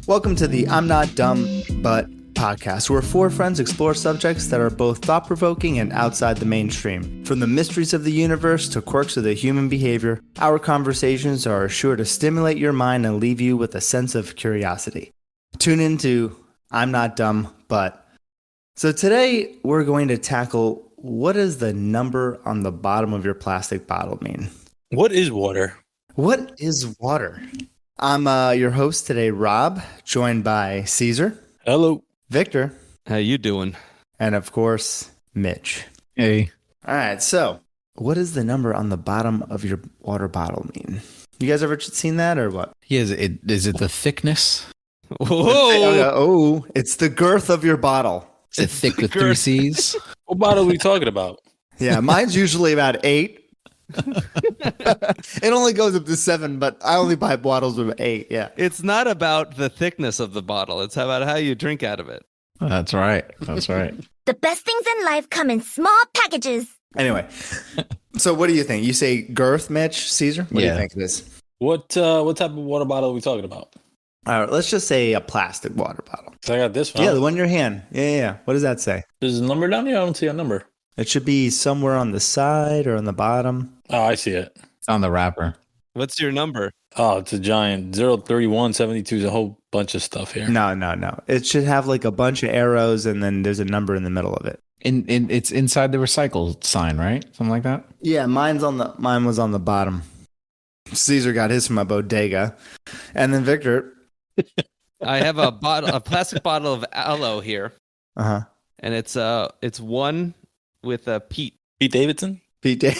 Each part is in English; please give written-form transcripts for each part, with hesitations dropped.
Welcome to the I'm Not Dumb But podcast, where four friends explore subjects that are both thought-provoking and outside the mainstream. From the mysteries of the universe to quirks of the human behavior, our conversations are sure to stimulate your mind and leave you with a sense of curiosity. Tune into I'm Not Dumb But. So today we're going to tackle, what does the number on the bottom of your plastic bottle mean? What is water? What is water? I'm your host today, Rob, joined by Caesar. Hello. Victor. How you doing? And of course, Mitch. Hey. All right, so what does the number on the bottom of your water bottle mean? You guys ever seen that or what? Yeah, is it the thickness? Oh, it's the girth of your bottle. Is it thick with three C's? What bottle are we talking about? Yeah, mine's usually about 8. It only goes up to 7, but I only buy bottles with 8. Yeah, It's not about the thickness of the bottle. It's about how you drink out of it. That's right. That's right. The best things in life come in small packages. Anyway, so what do you think? You say girth, Mitch, Caesar? What do you Yeah. think it is? What type of water bottle are we talking about? All right, let's just say a plastic water bottle. 'Cause I got this one. Yeah, the one in your hand. Yeah. What does that say? There's a number down here? I don't see a number. It should be somewhere on the side or on the bottom. Oh, I see it. It's on the wrapper. What's your number? Oh, it's a giant 03172 is a whole bunch of stuff here. No. It should have like a bunch of arrows and then there's a number in the middle of it. It's inside the recycle sign, right? Something like that. Yeah, mine was on the bottom. Caesar got his from a bodega. And then Victor. I have a plastic bottle of aloe here, Uh-huh. and it's one with a Pete Pete Davidson? Pete Day.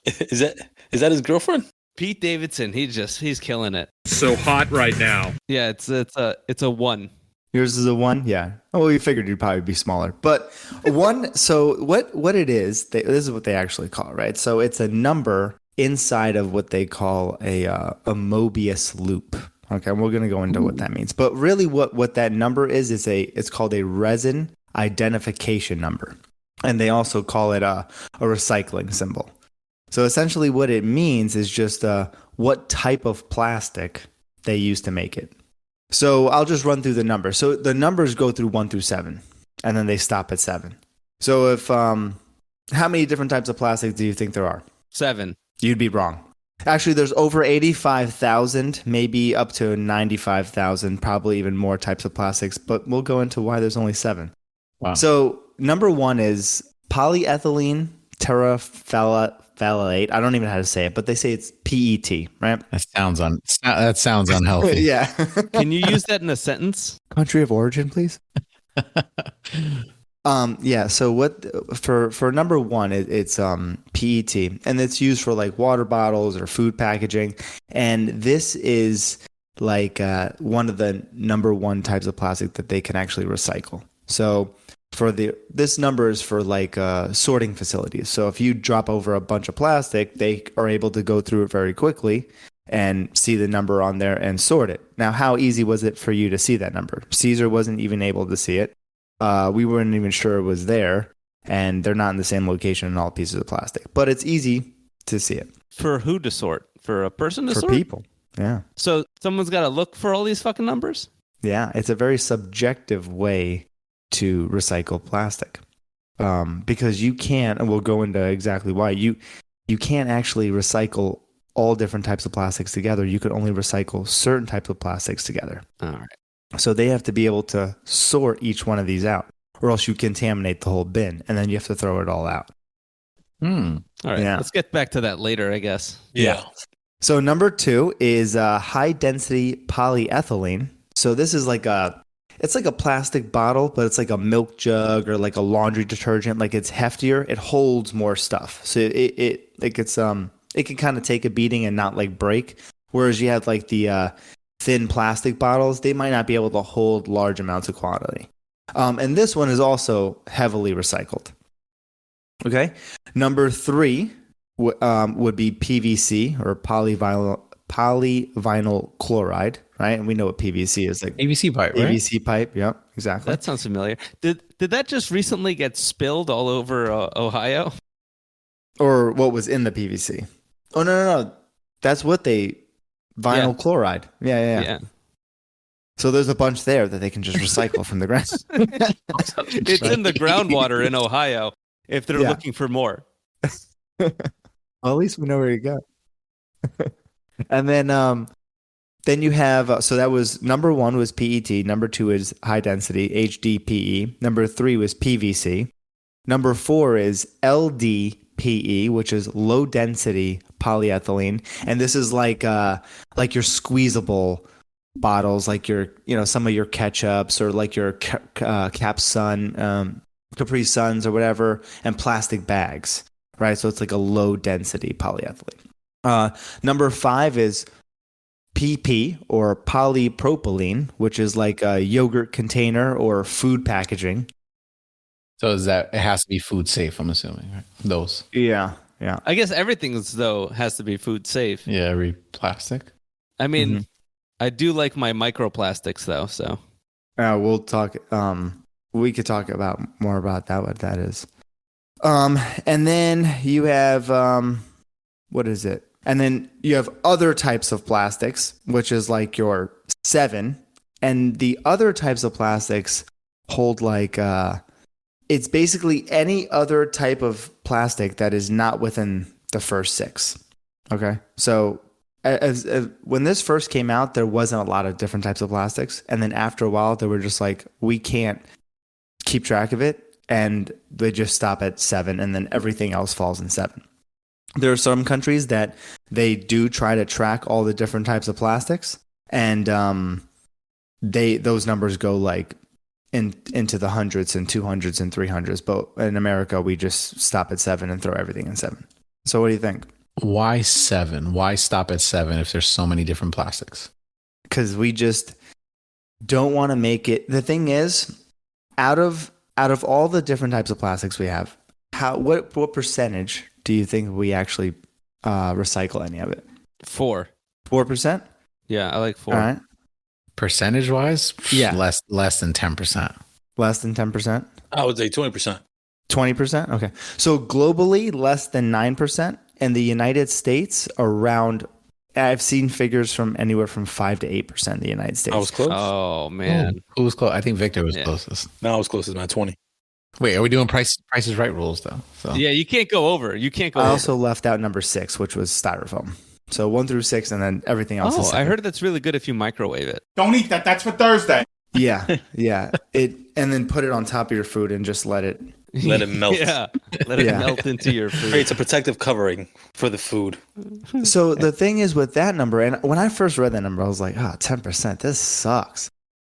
Is that his girlfriend? Davidson. He's killing it. So hot right now. Yeah, it's a one. Yours is a 1? Yeah. Oh, we figured you'd probably be smaller. But a 1, so what it is, this is what they actually call it, right? So it's a number inside of what they call a Mobius loop. Okay, and we're going to go into what that means. But really what that number is it's called a resin identification number. And they also call it a recycling symbol. So essentially what it means is just what type of plastic they use to make it. So I'll just run through the numbers. So the numbers go through 1 through 7, and then they stop at 7. So if how many different types of plastic do you think there are? 7. You'd be wrong. Actually, there's over 85,000, maybe up to 95,000, probably even more types of plastics, but we'll go into why there's only 7. Wow. So number 1 is polyethylene terephthalate. I don't even know how to say it, but they say it's PET, right? That sounds unhealthy. Yeah. Can you use that in a sentence? Country of origin, please. Yeah. So what for number 1, it's PET, and it's used for like water bottles or food packaging, and this is like one of the number 1 types of plastic that they can actually recycle. So this number is for like sorting facilities. So if you drop over a bunch of plastic, they are able to go through it very quickly and see the number on there and sort it. Now, how easy was it for you to see that number? Caesar wasn't even able to see it. We weren't even sure it was there, and they're not in the same location in all pieces of plastic. But it's easy to see it. For who to sort? For a person to For sort? people. Yeah. So someone's got to look for all these fucking numbers? Yeah. It's a very subjective way to recycle plastic. Because you can't, and we'll go into exactly why, you can't actually recycle all different types of plastics together. You could only recycle certain types of plastics together. All right. So they have to be able to sort each one of these out, or else you contaminate the whole bin, and then you have to throw it all out. Hmm. All right. Yeah. Let's get back to that later, I guess. Yeah. So number 2 is high density polyethylene. So this is it's like a plastic bottle, but it's like a milk jug or like a laundry detergent. Like it's heftier. It holds more stuff. So it can kind of take a beating and not like break. Whereas you have like the thin plastic bottles, they might not be able to hold large amounts of quantity. And this one is also heavily recycled. Okay. Number 3 would be PVC or polyvinyl chloride, right? And we know what PVC is, like PVC pipe, right? PVC pipe. Yep, exactly. That sounds familiar. Did that just recently get spilled all over Ohio? Or what was in the PVC? Oh no. That's what vinyl chloride. Yeah. So there's a bunch there that they can just recycle from the ground. It's in the groundwater in Ohio if they're Yeah. looking for more. Well, at least we know where you go. And then you have so that was number 1 was PET, number 2 is high density HDPE, number 3 was PVC, number 4 is LDPE, which is low density polyethylene, and this is like your squeezable bottles, like your some of your ketchups or like your Cap Sun, Capri Suns or whatever, and plastic bags, right? So it's like a low density polyethylene. Number 5 is PP or polypropylene, which is like a yogurt container or food packaging. So is that it has to be food safe? I'm assuming, right? Those. Yeah. I guess everything though has to be food safe. Yeah, every plastic. I mean, I do like my microplastics though, so We'll talk. We could talk about more about that. What that is. And then you have what is it? And then you have other types of plastics, which is like your 7. And the other types of plastics hold like it's basically any other type of plastic that is not within the first 6. Okay, so as when this first came out, there wasn't a lot of different types of plastics, and then after a while, they were just like, we can't keep track of it, and they just stop at 7, and then everything else falls in 7. There are some countries that they do try to track all the different types of plastics, and those numbers go like into the hundreds and 200s and 300s. But in America, we just stop at 7 and throw everything in 7. So what do you think? Why 7? Why stop at 7 if there's so many different plastics? Because we just don't want to make it. The thing is, out of all the different types of plastics we have, what percentage do you think we actually recycle any of it? 4. 4%? Yeah, I like 4. All right. Percentage wise, Yeah. less than 10%. Less than 10%? I would say 20%. 20%? Okay. So globally, less than 9%. In the United States, around, I've seen figures from anywhere from 5 to 8% in the United States. I was close. Oh man. Who was close? I think Victor was Yeah. closest. No, I was close to my 20. Wait, are we doing prices right rules though? So Yeah, you can't go over. You can't go I over. also left out number 6, which was styrofoam. So 1 through 6, and then everything else is Oh, I 7. heard that's really good if you microwave it. Don't eat that. That's for Thursday. Yeah, yeah. And then put it on top of your food and just let it. Let it melt. Yeah, let it Yeah. melt into your food. It's a protective covering for the food. So the thing is with that number, and when I first read that number, I was like, 10%, this sucks.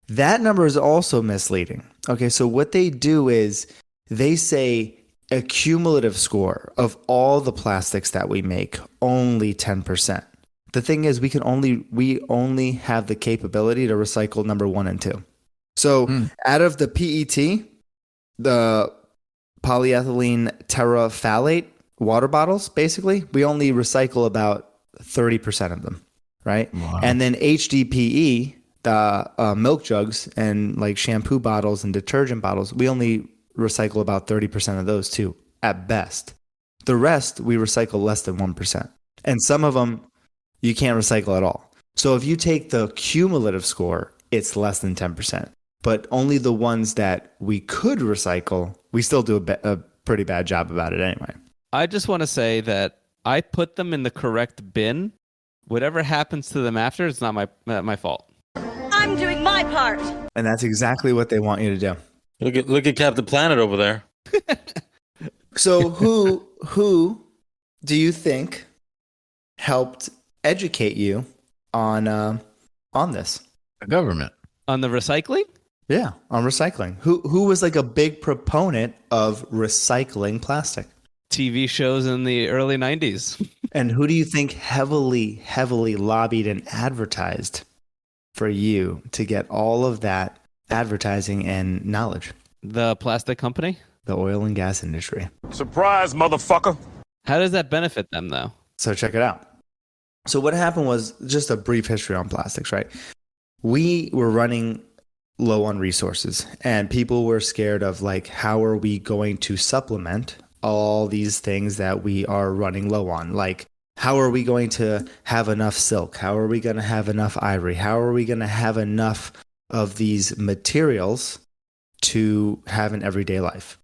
That number is also misleading. Okay, so what they do is they say a cumulative score of all the plastics that we make, only 10%. The thing is, we only have the capability to recycle number 1 and 2. So out of the PET, the polyethylene terephthalate water bottles, basically, we only recycle about 30% of them, right? Wow. And then HDPE, the milk jugs and like shampoo bottles and detergent bottles, we only recycle about 30% of those too, at best. The rest, we recycle less than 1%. And some of them, you can't recycle at all. So if you take the cumulative score, it's less than 10%. But only the ones that we could recycle, we still do a pretty bad job about it anyway. I just want to say that I put them in the correct bin. Whatever happens to them after, it's not my fault. I'm doing my part. And that's exactly what they want you to do. Look at Captain Planet over there. So who do you think helped educate you on this? the government. On the recycling? Yeah, on recycling. Who was like a big proponent of recycling plastic? TV shows in the early 90s. And who do you think heavily lobbied and advertised for you to get all of that advertising and knowledge? The plastic company? The oil and gas industry. Surprise, motherfucker. How does that benefit them, though? So check it out. So what happened was, just a brief history on plastics, right? We were running low on resources and people were scared of like, how are we going to supplement all these things that we are running low on? Like, how are we going to have enough silk? How are we going to have enough ivory? How are we going to have enough of these materials to have in everyday life.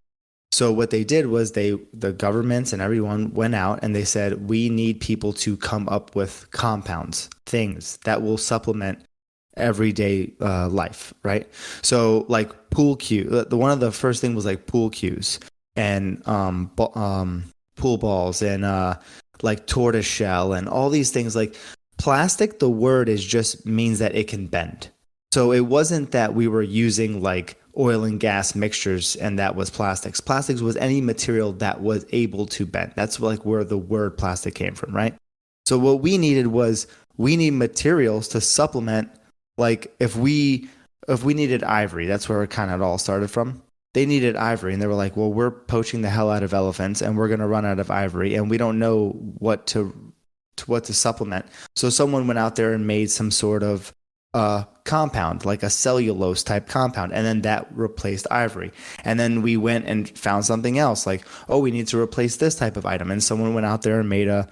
So what they did was the governments and everyone went out and they said, we need people to come up with compounds, things that will supplement everyday life, right? So like pool cue, one of the first thing was like pool cues and pool balls and like tortoise shell and all these things. Like plastic, the word is just means that it can bend. So it wasn't that we were using like oil and gas mixtures and that was plastics. Plastics was any material that was able to bend. That's like where the word plastic came from, right? So what we needed was we need materials to supplement. Like if we needed ivory, that's where it kind of all started from. They needed ivory and they were like, well, we're poaching the hell out of elephants and we're going to run out of ivory and we don't know what to supplement. So someone went out there and made some sort of compound, like a cellulose type compound, and then that replaced ivory. And then we went and found something else, like, oh, we need to replace this type of item, and someone went out there and made a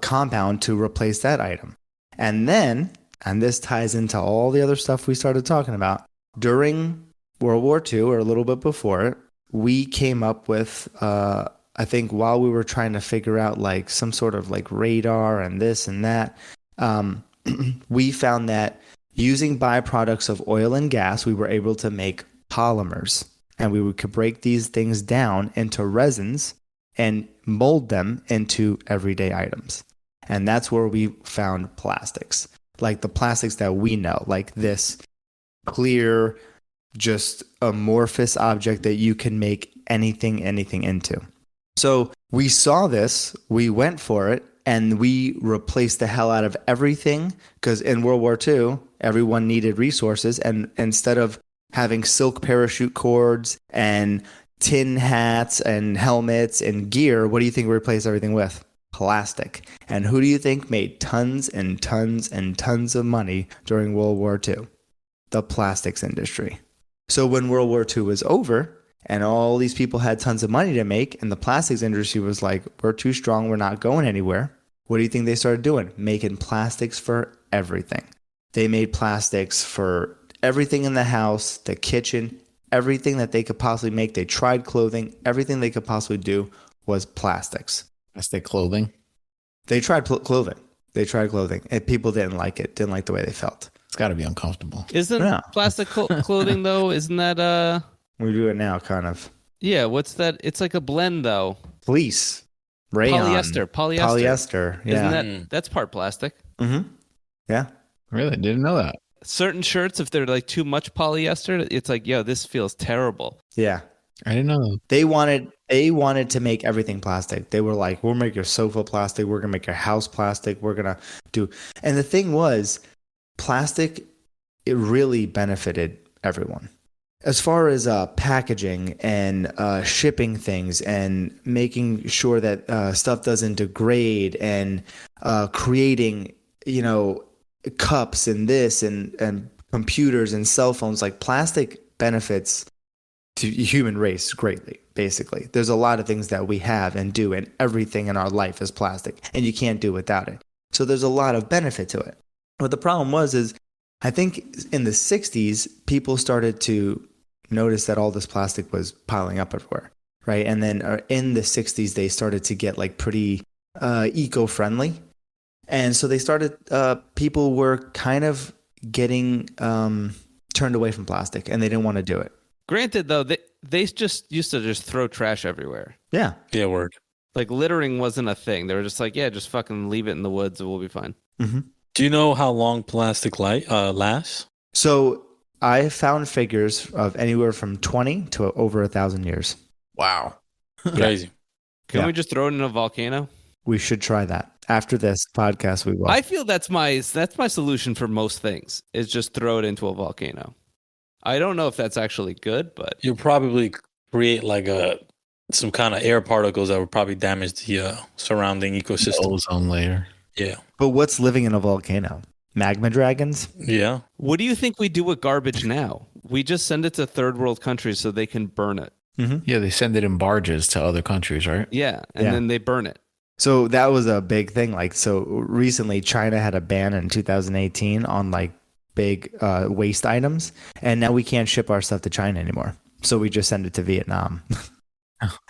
compound to replace that item. And then, and this ties into all the other stuff we started talking about, during World War II or a little bit before it, we came up with I think while we were trying to figure out like some sort of like radar and this and that, we found that using byproducts of oil and gas, we were able to make polymers, and we could break these things down into resins and mold them into everyday items. And that's where we found plastics, like the plastics that we know, like this clear, just amorphous object that you can make anything into. So we saw this, we went for it, and we replaced the hell out of everything, because in World War II, everyone needed resources. And instead of having silk parachute cords and tin hats and helmets and gear, what do you think we replaced everything with? Plastic. And who do you think made tons and tons and tons of money during World War II? The plastics industry. So when World War II was over, and all these people had tons of money to make, and the plastics industry was like, we're too strong, we're not going anywhere. What do you think they started doing? Making plastics for everything. They made plastics for everything in the house, the kitchen, everything that they could possibly make. They tried clothing. Everything they could possibly do was plastics. Plastic clothing. They tried clothing. And people didn't like it, didn't like the way they felt. It's got to be uncomfortable. Isn't Yeah. plastic clothing though? Isn't that We do it now, kind of. Yeah, what's that? It's like a blend though. Fleece. Rayon. Polyester. Yeah. Isn't that's part plastic? Mm-hmm. Yeah. Really? Didn't know that. Certain shirts, if they're like too much polyester, it's like, yo, this feels terrible. Yeah. I didn't know. They wanted to make everything plastic. They were like, we'll make your sofa plastic. We're going to make your house plastic. We're going to do. And the thing was, plastic, it really benefited everyone. As far as packaging and shipping things and making sure that stuff doesn't degrade and creating, cups and this and computers and cell phones, like plastic benefits to human race greatly. Basically, there's a lot of things that we have and do, and everything in our life is plastic, and you can't do without it. So there's a lot of benefit to it. What the problem is I think in the 60s, people started to notice that all this plastic was piling up everywhere, right? And then in the 60s, they started to get like pretty eco-friendly. And so they started, people were kind of getting turned away from plastic, and they didn't want to do it. Granted, though, they just used to just throw trash everywhere. Yeah. Yeah, word. Like littering wasn't a thing. They were just like, yeah, just fucking leave it in the woods and we'll be fine. Mm-hmm. Do you know how long plastic lasts? So I found figures of anywhere from 20 to over 1,000 years. Wow. Crazy. Can Yeah. we just throw it in a volcano? We should try that. After this podcast, we will. I feel that's my solution for most things is just throw it into a volcano. I don't know if that's actually good, but You'll probably create like some kind of air particles that would probably damage the surrounding ecosystem. Ozone layer. Yeah. But what's living in a volcano? Magma dragons? Yeah. what do you think we do with garbage now? We just send it to third world countries so they can burn it. Mm-hmm. Yeah, they send it in barges to other countries, right? Yeah, and Yeah. then they burn it. So that was a big thing. Like, so recently China had a ban in 2018 on like big waste items, and now we can't ship our stuff to China anymore. So we just send it to Vietnam,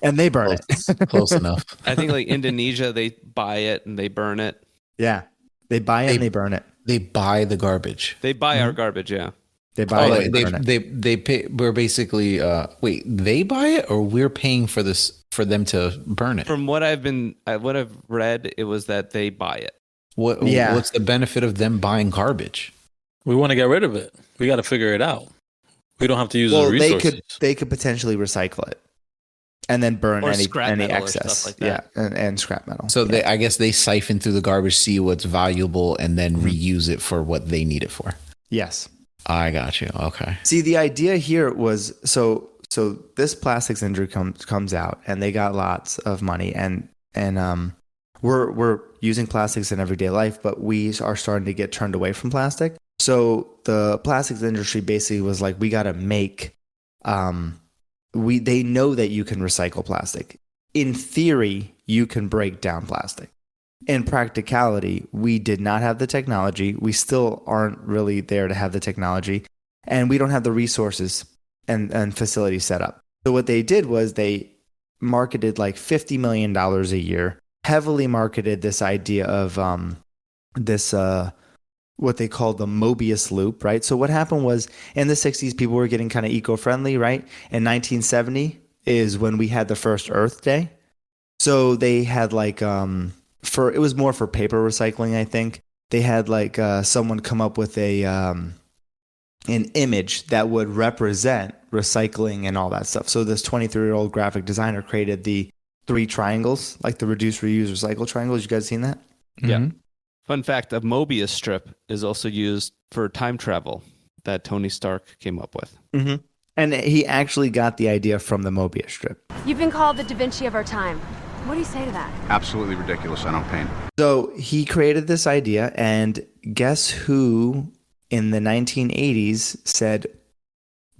and they burn it. Close enough. I think like Indonesia, they buy it and they burn it. Yeah, they buy it and they burn it. They buy the garbage. They buy our garbage, yeah. They buy it. And they, burn it. they pay. We're basically wait. They buy it, or we're paying for this for them to burn it. From what I've read, it was that they buy it. What's the benefit of them buying garbage? We want to get rid of it. We got to figure it out. We don't have to use the resources. They could potentially recycle it, and then burn Or any scrap metal or excess. stuff like that. Yeah, and scrap metal. So I guess they siphon through the garbage, see what's valuable, and then reuse it for what they need it for. Yes. I got you. Okay. See, the idea here was so this plastics industry comes out, and they got lots of money, and we're using plastics in everyday life, but we are starting to get turned away from plastic. So the plastics industry basically was like, we got to make, they know that you can recycle plastic. In theory, you can break down plastic. In practicality, we did not have the technology. We still aren't really there to have the technology, and we don't have the resources and facilities set up. So what they did was they marketed like $50 million a year, heavily marketed this idea of what they called the Mobius loop, right? So what happened was in the 60s, people were getting kind of eco-friendly, right? In 1970 is when we had the first Earth Day. So they had like, it was more for paper recycling, I think. They had like someone come up with an image that would represent recycling and all that stuff. So this 23-year-old graphic designer created the 3 triangles, like the reduce, reuse, recycle triangles. You guys seen that? Yeah. Fun fact, a Mobius strip is also used for time travel that Tony Stark came up with. Mm-hmm. And he actually got the idea from the Mobius strip. You've been called the Da Vinci of our time. What do you say to that? Absolutely ridiculous. I don't paint. So he created this idea, and guess who in the 1980s said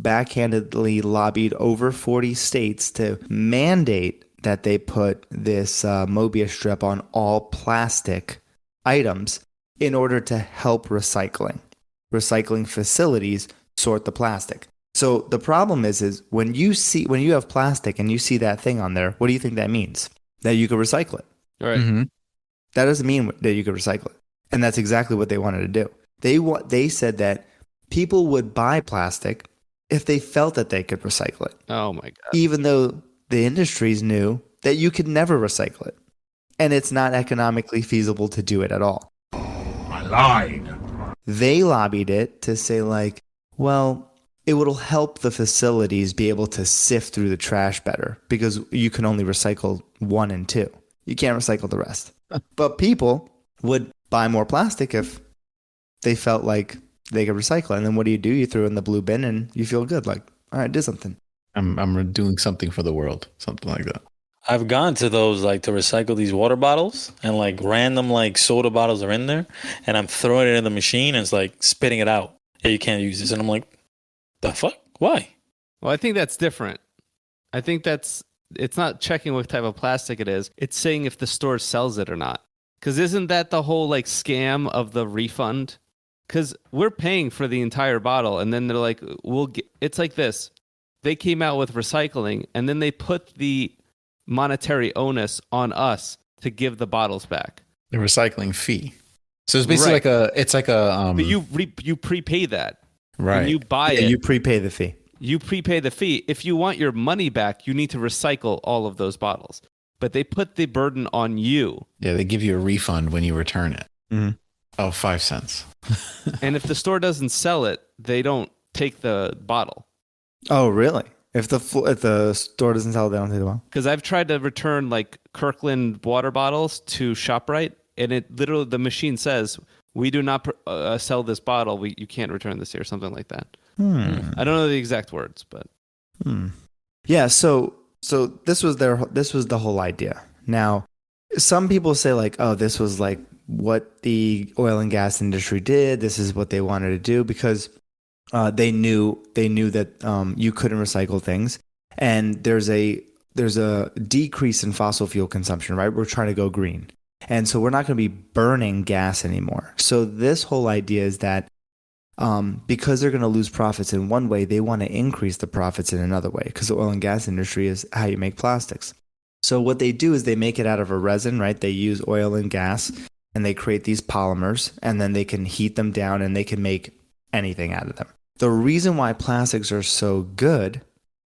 backhandedly lobbied over 40 states to mandate that they put this Mobius strip on all plastic items in order to help recycling facilities sort the plastic. So the problem is when you have plastic and you see that thing on there, what do you think that means? That you could recycle it. All right. Mm-hmm. That doesn't mean that you could recycle it. And that's exactly what they wanted to do. They said that people would buy plastic if they felt that they could recycle it. Oh my God. Even though the industries knew that you could never recycle it. And it's not economically feasible to do it at all. I lied. They lobbied it to say like, well, it will help the facilities be able to sift through the trash better because you can only recycle 1 and 2. You can't recycle the rest. But people would buy more plastic if they felt like they could recycle. And then what do? You throw it in the blue bin and you feel good. Like, all right, did something. I'm doing something for the world. Something like that. I've gone to those like to recycle these water bottles and like random like soda bottles are in there and I'm throwing it in the machine and it's like spitting it out. Hey, you can't use this. And I'm like, the fuck? Why? Well, I think that's different. I think it's not checking what type of plastic it is. It's saying if the store sells it or not. Because isn't that the whole like scam of the refund? Because we're paying for the entire bottle and then they're like, it's like this. They came out with recycling and then they put the monetary onus on us to give the bottles back. The recycling fee. So it's basically right. But you prepay that. Right. When you buy it. You prepay the fee. You prepay the fee. If you want your money back, you need to recycle all of those bottles. But they put the burden on you. Yeah, they give you a refund when you return it. Mm-hmm. Oh, 5 cents. And if the store doesn't sell it, they don't take the bottle. Oh, really? If the store doesn't sell it, they don't take the bottle? Because I've tried to return like Kirkland water bottles to ShopRite, and it literally, the machine says, we do not sell this bottle. You can't return this here, something like that. I don't know the exact words, but. Yeah, so this was the whole idea. Now, some people say like, oh, this was like what the oil and gas industry did. This is what they wanted to do because they knew that you couldn't recycle things. And there's a a decrease in fossil fuel consumption, right? We're trying to go green. And so we're not going to be burning gas anymore. So this whole idea is that because they're going to lose profits in one way, they want to increase the profits in another way, because the oil and gas industry is how you make plastics. So what they do is they make it out of a resin, right? They use oil and gas and they create these polymers, and then they can heat them down and they can make anything out of them. The reason why plastics are so good,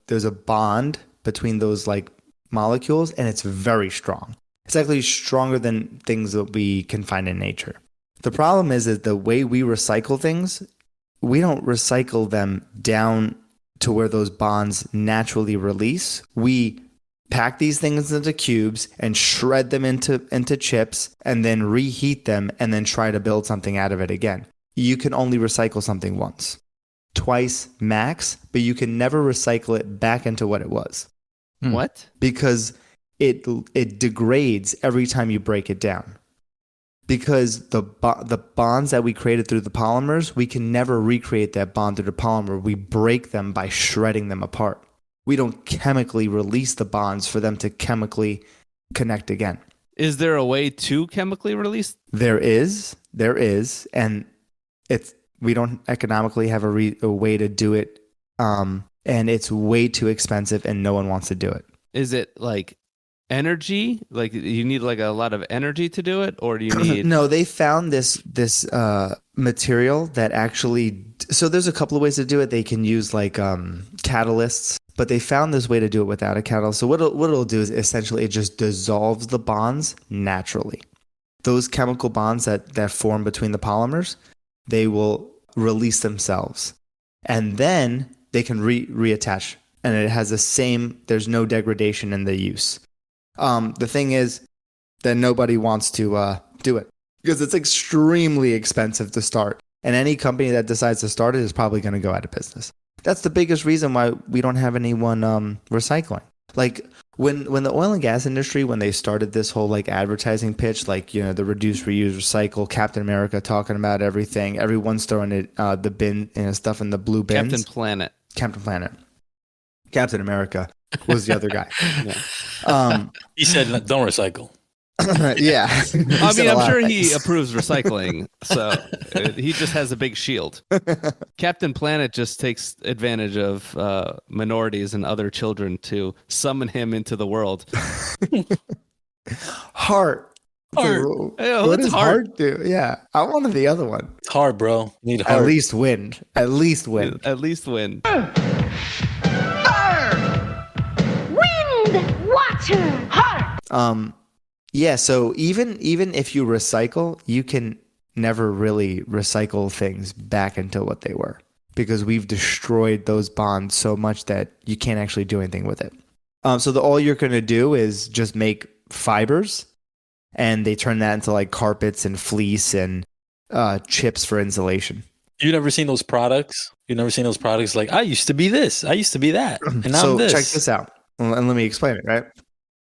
there's a bond between those like molecules, and it's very strong. It's actually stronger than things that we can find in nature. The problem is that the way we recycle things, we don't recycle them down to where those bonds naturally release. We pack these things into cubes and shred them into chips and then reheat them and then try to build something out of it again. You can only recycle something once, twice max, but you can never recycle it back into what it was. What? Because it degrades every time you break it down. Because the bonds that we created through the polymers, we can never recreate that bond through the polymer. We break them by shredding them apart. We don't chemically release the bonds for them to chemically connect again. Is there a way to chemically release? There is, and we don't economically have a way to do it, and it's way too expensive, and no one wants to do it. Is it like energy? Like you need like a lot of energy to do it, or do you need? No, they found this material that actually. So there's a couple of ways to do it. They can use like catalysts, but they found this way to do it without a catalyst. So what it'll do is essentially it just dissolves the bonds naturally. Those chemical bonds that form between the polymers, they will release themselves, and then they can reattach, and it has the same. There's no degradation in the use. The thing is that nobody wants to do it because it's extremely expensive to start. And any company that decides to start it is probably going to go out of business. That's the biggest reason why we don't have anyone recycling. Like when the oil and gas industry, when they started this whole like advertising pitch, like, you know, the reduce, reuse, recycle, Captain America talking about everything, everyone's throwing it, the bin and stuff in the blue bins. Captain Planet. Captain America was the other guy. Yeah. He said, "Don't recycle." Yeah. I mean, I'm sure he approves recycling, so he just has a big shield. Captain Planet just takes advantage of minorities and other children to summon him into the world. Heart. Hey, What what's does heart do? Yeah. I wanted the other one. It's hard, bro. You need heart. At least wind. At least wind. At least win. Wind, water, heart. Yeah, so even if you recycle, you can never really recycle things back into what they were, because we've destroyed those bonds so much that you can't actually do anything with it. So all you're going to do is just make fibers, and they turn that into like carpets and fleece and chips for insulation. You never seen those products? You never seen those products like, I used to be this, I used to be that, and now I'm this. Check this out, and let me explain it, right?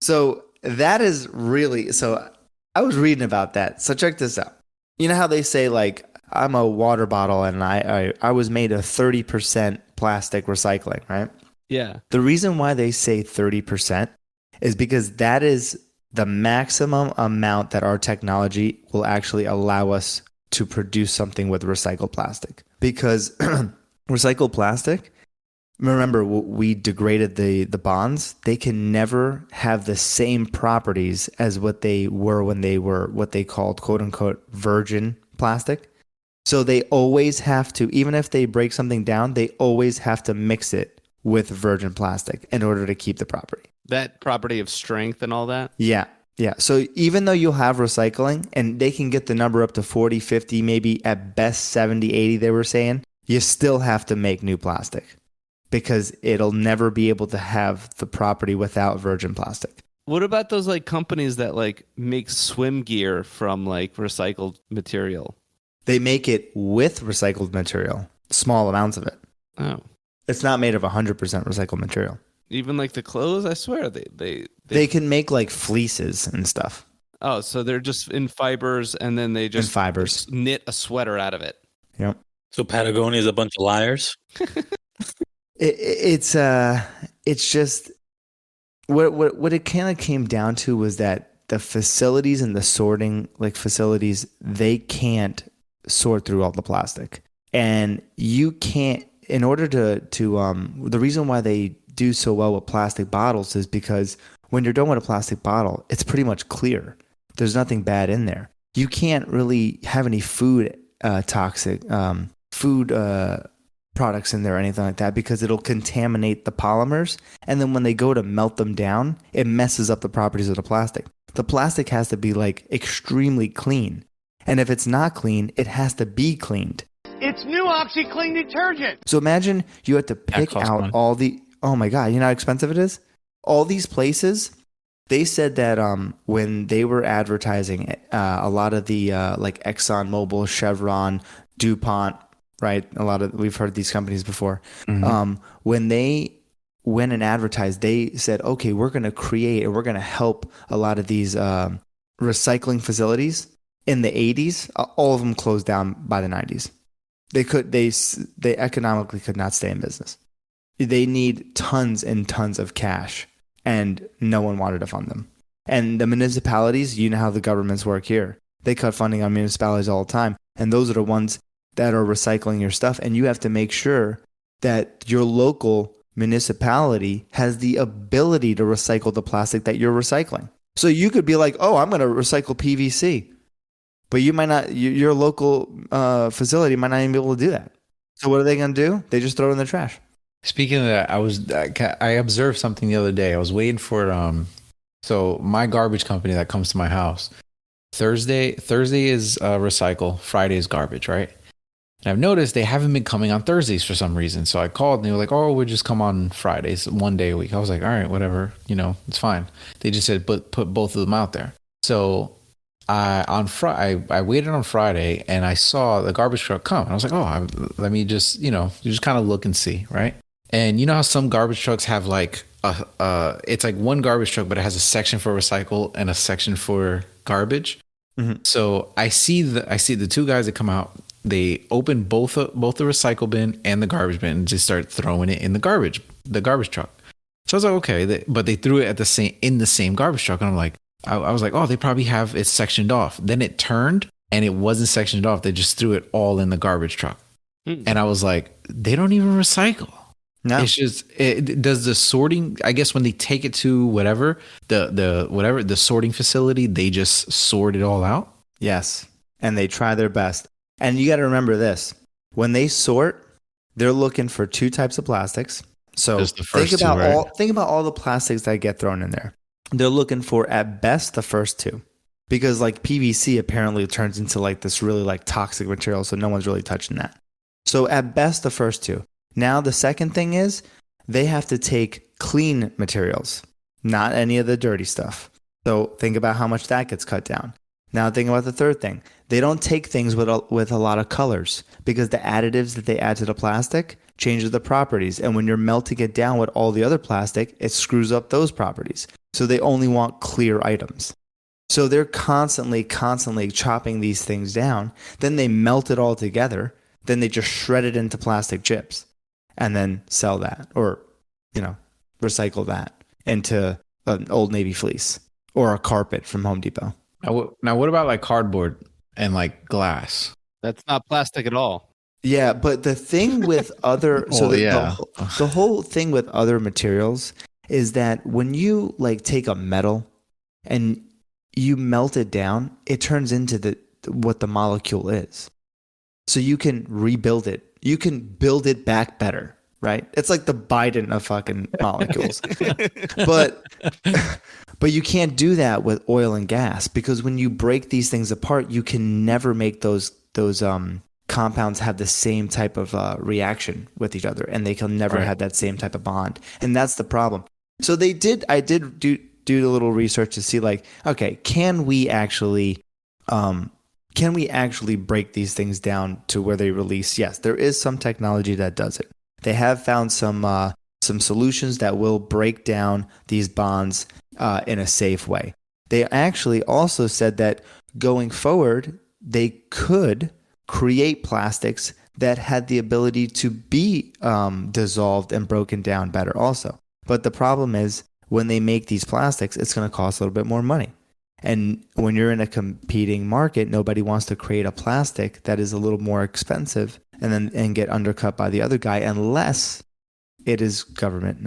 So that is really, so I was reading about that. So check this out. You know how they say like, I'm a water bottle and I was made of 30% plastic recycling, right? Yeah. The reason why they say 30% is because that is the maximum amount that our technology will actually allow us to produce something with recycled plastic. Because recycled plastic, remember, we degraded the bonds. They can never have the same properties as what they were when they were what they called quote unquote virgin plastic. So they always have to, even if they break something down, they always have to mix it with virgin plastic in order to keep the property. That property of strength and all that? Yeah. Yeah. So even though you'll have recycling and they can get the number up to 40, 50, maybe at best 70, 80, they were saying, you still have to make new plastic, because it'll never be able to have the property without virgin plastic. What about those like companies that like make swim gear from like recycled material? They make it with recycled material, small amounts of it. Oh. It's not made of 100% recycled material. Even like the clothes, I swear they can make like fleeces and stuff. Oh, so they're just in fibers, and then they just in fibers knit a sweater out of it. Yep. So Patagonia is a bunch of liars. It's just, what it kind of came down to was that the facilities and the sorting facilities, they can't sort through all the plastic, and you can't. In order to the reason why they do so well with plastic bottles is because when you're done with a plastic bottle, it's pretty much clear. There's nothing bad in there. You can't really have any food toxic food products in there or anything like that because it'll contaminate the polymers. And then when they go to melt them down, it messes up the properties of the plastic. The plastic has to be extremely clean. And if it's not clean, it has to be cleaned. It's new OxyClean detergent. So imagine you have to pick out money. all the, oh my God, you know how expensive it is? All these places, they said that when they were advertising a lot of the ExxonMobil, Chevron, DuPont, right? We've heard these companies before. When they went and advertised, they said, okay, we're going to create and we're going to help a lot of these recycling facilities. In the 80s, all of them closed down by the 90s. They economically could not stay in business. They need tons and tons of cash, and no one wanted to fund them. And the municipalities, you know how the governments work here. They cut funding on municipalities all the time, and those are the ones that are recycling your stuff. And you have to make sure that your local municipality has the ability to recycle the plastic that you're recycling. So you could be like, oh, I'm going to recycle PVC. But you might not, your local facility might not even be able to do that. So what are they going to do? They just throw it in the trash. Speaking of that, I observed something the other day. I was waiting for so my garbage company that comes to my house. Thursday is recycle, Friday is garbage, right? And I've noticed they haven't been coming on Thursdays for some reason. So I called and they were like, "Oh, we'll just come on Fridays, one day a week." I was like, "All right, whatever, it's fine." They just said, "Put both of them out there." So I waited on Friday and I saw the garbage truck come. And I was like, "Oh, let me just you just kind of look and see, right?" And you know how some garbage trucks have it's like one garbage truck, but it has a section for recycle and a section for garbage. Mm-hmm. So I see the two guys that come out. They open both the recycle bin and the garbage bin and just start throwing it in the garbage truck. So I was like, okay, but they threw it in the same garbage truck, and I'm like, I was like, oh, they probably have it sectioned off. Then it turned and it wasn't sectioned off. They just threw it all in the garbage truck. And I was like, they don't even recycle. No, it's just does the sorting. I guess when they take it to whatever the sorting facility, they just sort it all out. Yes, and they try their best. And you got to remember this: when they sort, they're looking for two types of plastics. So think about all the plastics that get thrown in there. They're looking for at best the first two, because PVC apparently turns into this really toxic material, so no one's really touching that. So at best the first two. Now the second thing is they have to take clean materials, not any of the dirty stuff. So think about how much that gets cut down. Now think about the third thing. They don't take things with a lot of colors, because the additives that they add to the plastic changes the properties. And when you're melting it down with all the other plastic, it screws up those properties. So they only want clear items. So they're constantly chopping these things down. Then they melt it all together. Then they just shred it into plastic chips and then sell that, or, recycle that into an Old Navy fleece or a carpet from Home Depot. Now what about cardboard and glass? That's not plastic at all. Yeah, but the thing with other the whole thing with other materials is that when you take a metal and you melt it down, it turns into what the molecule is. So you can rebuild it. You can build it back better, right? It's like the Biden of fucking molecules. But you can't do that with oil and gas, because when you break these things apart, you can never make those compounds have the same type of reaction with each other, and they can never have that same type of bond. And that's the problem. So I did do a little research to see okay, can we actually break these things down to where they release? Yes, there is some technology that does it. They have found some solutions that will break down these bonds in a safe way. They actually also said that going forward, they could create plastics that had the ability to be dissolved and broken down better also. But the problem is, when they make these plastics, it's going to cost a little bit more money. And when you're in a competing market, nobody wants to create a plastic that is a little more expensive and get undercut by the other guy unless it is government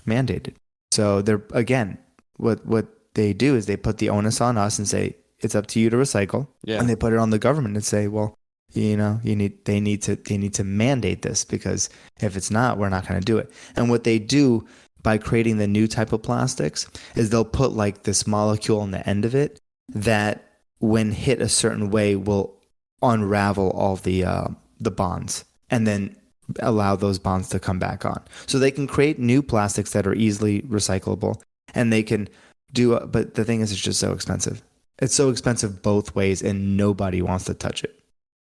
mandated. So they're, again, what they do is they put the onus on us and say it's up to you to recycle, and they put it on the government and say, well, they need to mandate this, because if it's not, we're not going to do it. And what they do by creating the new type of plastics is they'll put like this molecule on the end of it that when hit a certain way will unravel all the bonds and then allow those bonds to come back on. So they can create new plastics that are easily recyclable, and they can do, but the thing is, it's just so expensive. It's so expensive both ways, and nobody wants to touch it.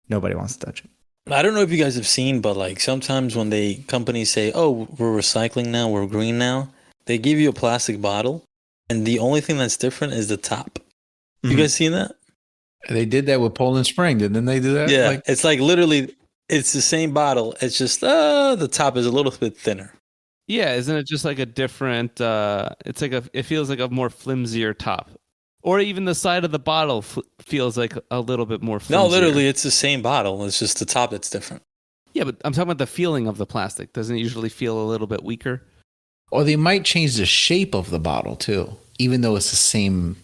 Nobody wants to touch it. I don't know if you guys have seen, but like sometimes when companies say, "Oh, we're recycling now, we're green now," they give you a plastic bottle, and the only thing that's different is the top. You guys seen that? They did that with Poland Spring, didn't they do that? Yeah, it's like literally, it's the same bottle. It's just the top is a little bit thinner. Yeah, isn't it just like a different? It's like it feels like a more flimsier top, or even the side of the bottle feels like a little bit more flimsier. No, literally, it's the same bottle. It's just the top that's different. Yeah, but I'm talking about the feeling of the plastic. Doesn't it usually feel a little bit weaker? Or they might change the shape of the bottle too, even though it's the same,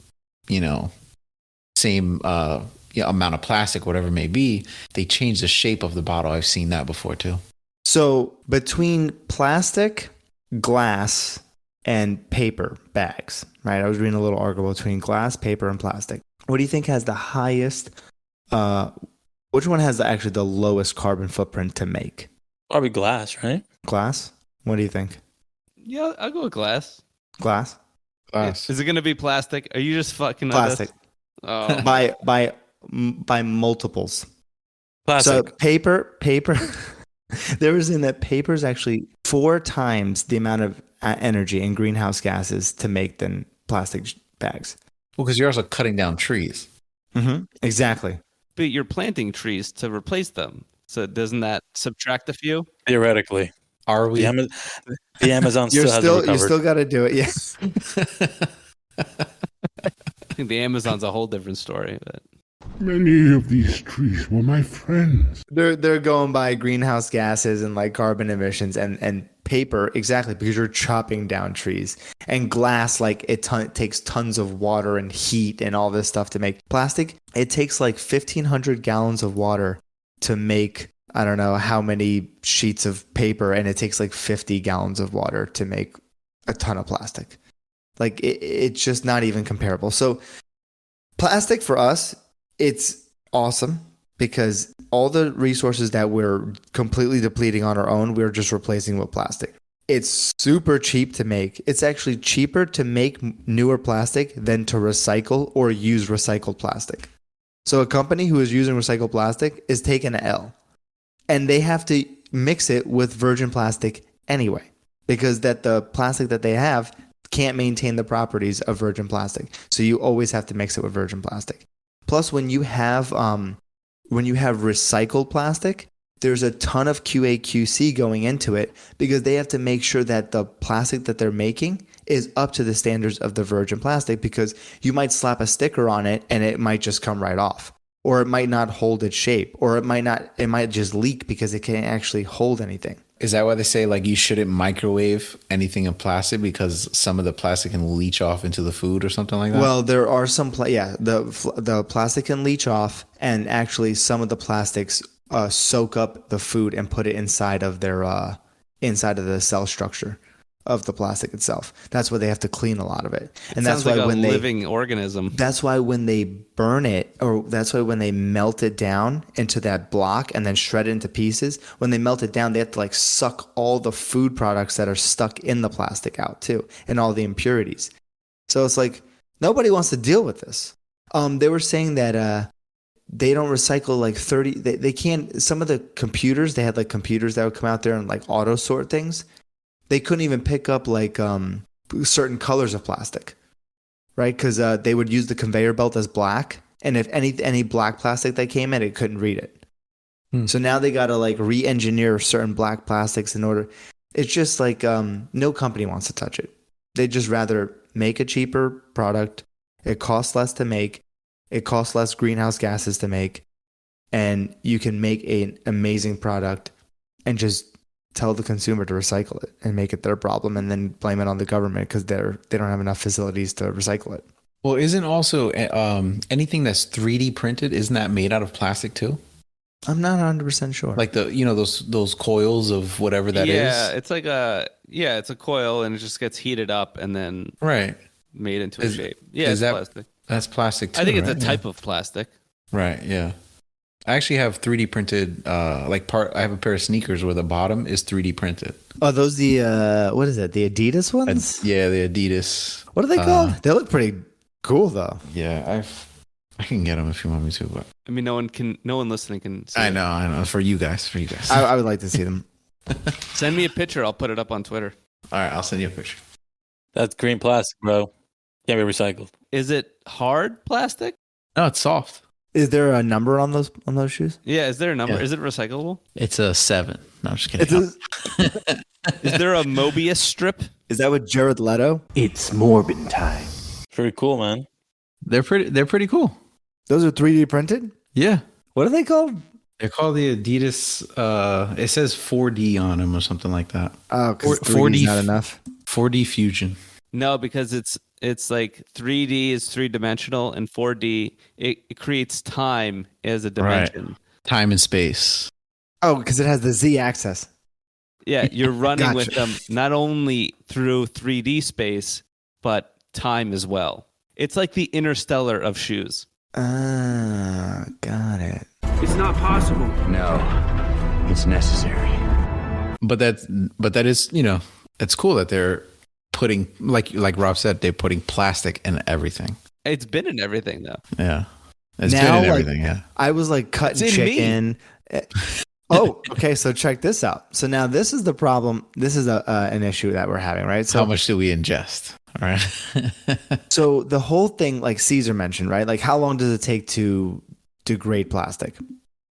amount of plastic, whatever it may be. They change the shape of the bottle. I've seen that before too. So between plastic, glass, and paper bags, right? I was reading a little article between glass, paper, and plastic. What do you think has the highest, which one has actually the lowest carbon footprint to make? Probably glass, right? Glass? What do you think? Yeah, I'll go with glass. Glass? Is it going to be plastic? Are you just fucking Plastic. Oh. By multiples. Plastic. So paper, there was in that paper is actually 4 times the amount of energy and greenhouse gases to make than plastic bags. Well, because you're also cutting down trees. Mm-hmm. Exactly. But you're planting trees to replace them. So doesn't that subtract a few? Theoretically. Are we? The Amazon still hasn't recovered. You still got to do it, yes. I think the Amazon's a whole different story. But Many of these trees were my friends. They're going by greenhouse gases and like carbon emissions, and paper, exactly, because you're chopping down trees. And glass, like it takes tons of water and heat and all this stuff to make. Plastic, it takes like 1,500 gallons of water to make, I don't know how many sheets of paper, and it takes like 50 gallons of water to make a ton of plastic. Like it's just not even comparable. So plastic for us, it's awesome because all the resources that we're completely depleting on our own, we're just replacing with plastic. It's super cheap to make. It's actually cheaper to make newer plastic than to recycle or use recycled plastic. So a company who is using recycled plastic is taking an L, and they have to mix it with virgin plastic anyway, because that the plastic that they have can't maintain the properties of virgin plastic. So you always have to mix it with virgin plastic. Plus, when you have recycled plastic, there's a ton of QA/QC going into it because they have to make sure that the plastic that they're making is up to the standards of the virgin plastic, because you might slap a sticker on it and it might just come right off, or it might not hold its shape, or it might just leak because it can't actually hold anything. Is that why they say like you shouldn't microwave anything in plastic because some of the plastic can leach off into the food or something like that? Well, there are some, the plastic can leach off, and actually some of the plastics soak up the food and put it inside of their inside of the cell structure of the plastic itself. That's why they have to clean a lot of it. And that's why when they living organism. That's why when they burn it, or that's why when they melt it down into that block and then shred it into pieces, when they melt it down, they have to like suck all the food products that are stuck in the plastic out too, and all the impurities. So it's like nobody wants to deal with this. They were saying that they don't recycle like 30. They can't. Some of the computers, they had like computers that would come out there and like auto sort things. They couldn't even pick up like certain colors of plastic, right? Because they would use the conveyor belt as black, and if any black plastic that came in, it couldn't read it. So now they got to like re-engineer certain black plastics in order. It's just like no company wants to touch it. They'd just rather make a cheaper product. It costs less to make. It costs less greenhouse gases to make. And you can make an amazing product and just tell the consumer to recycle it and make it their problem and then blame it on the government because they don't have enough facilities to recycle it. Well, isn't also anything that's 3D printed, isn't that made out of plastic too? I'm not 100% sure. Like those coils of whatever that is. Yeah, it's like it's a coil and it just gets heated up and then Right. made into a shape. Yeah, is it's that plastic. That's plastic too. I think it's right? a type of plastic. Right, yeah. I actually have 3D printed I have a pair of sneakers where the bottom is 3D printed. Oh, those the what is it? The Adidas ones? Yeah, the Adidas. What are they called? They look pretty cool though. Yeah, I can get them if you want me to, but I mean, no one listening can see I it. know. For you guys. I would like to see them. Send me a picture. I'll put it up on Twitter. All right, I'll send you a picture. That's green plastic, bro. Can't be recycled. Is it hard plastic? No, it's soft. Is there a number on those shoes? Yeah. Is there a number? Yeah. Is it recyclable? It's a 7. No, I'm just kidding. Is there a Mobius strip? Is that with Jared Leto? It's Morbin time. Pretty cool, man. They're pretty cool. Those are 3D printed? Yeah. What are they called? They're called the Adidas it says 4D on them or something like that. Oh, because 4D 4D not enough. 4D Fusion. No, because it's like 3D is 3-dimensional and 4D it creates time as a dimension. Time and space. Oh, because it has the Z axis. Yeah, you're running with Gotcha. them not only through 3D space but time as well. It's like the Interstellar of shoes. Ah, got it. It's not possible. No, it's necessary. But that is, it's cool that they're putting like Rob said, they're putting plastic in everything. It's been in everything though. Yeah. It's Now, good in like, everything, yeah. I was like cutting It's in me. chicken. Oh, okay. So check this out. So now this is the problem. This is an issue that we're having, right? So How much do we ingest? All right. So the whole thing, like Caesar mentioned, right? Like how long does it take to degrade plastic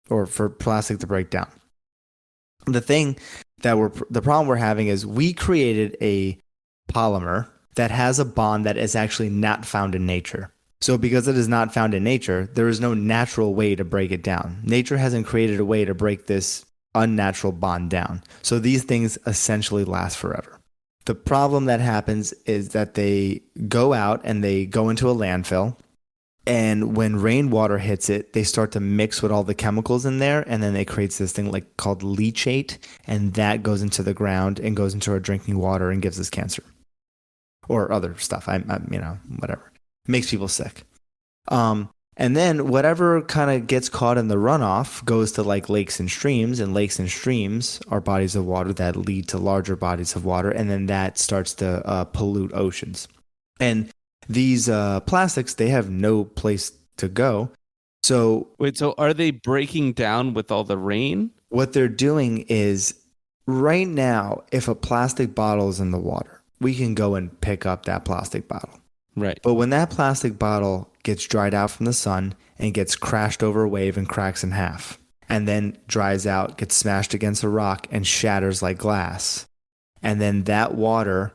or for plastic to break down? The problem we're having is we created a polymer that has a bond that is actually not found in nature. So because it is not found in nature, there is no natural way to break it down. Nature hasn't created a way to break this unnatural bond down. So these things essentially last forever. The problem that happens is that they go out and they go into a landfill. And when rainwater hits it, they start to mix with all the chemicals in there. And then it creates this thing like called leachate. And that goes into the ground and goes into our drinking water and gives us cancer or other stuff. Whatever. Makes people sick. And then whatever kind of gets caught in the runoff goes to like lakes and streams, and lakes and streams are bodies of water that lead to larger bodies of water, and then that starts to pollute oceans. And these plastics, they have no place to go. So Wait, so are they breaking down with all the rain? what they're doing is right now, if a plastic bottle is in the water, we can go and pick up that plastic bottle. Right. But when that plastic bottle gets dried out from the sun and gets crashed over a wave and cracks in half, and then dries out, gets smashed against a rock and shatters like glass, and then that water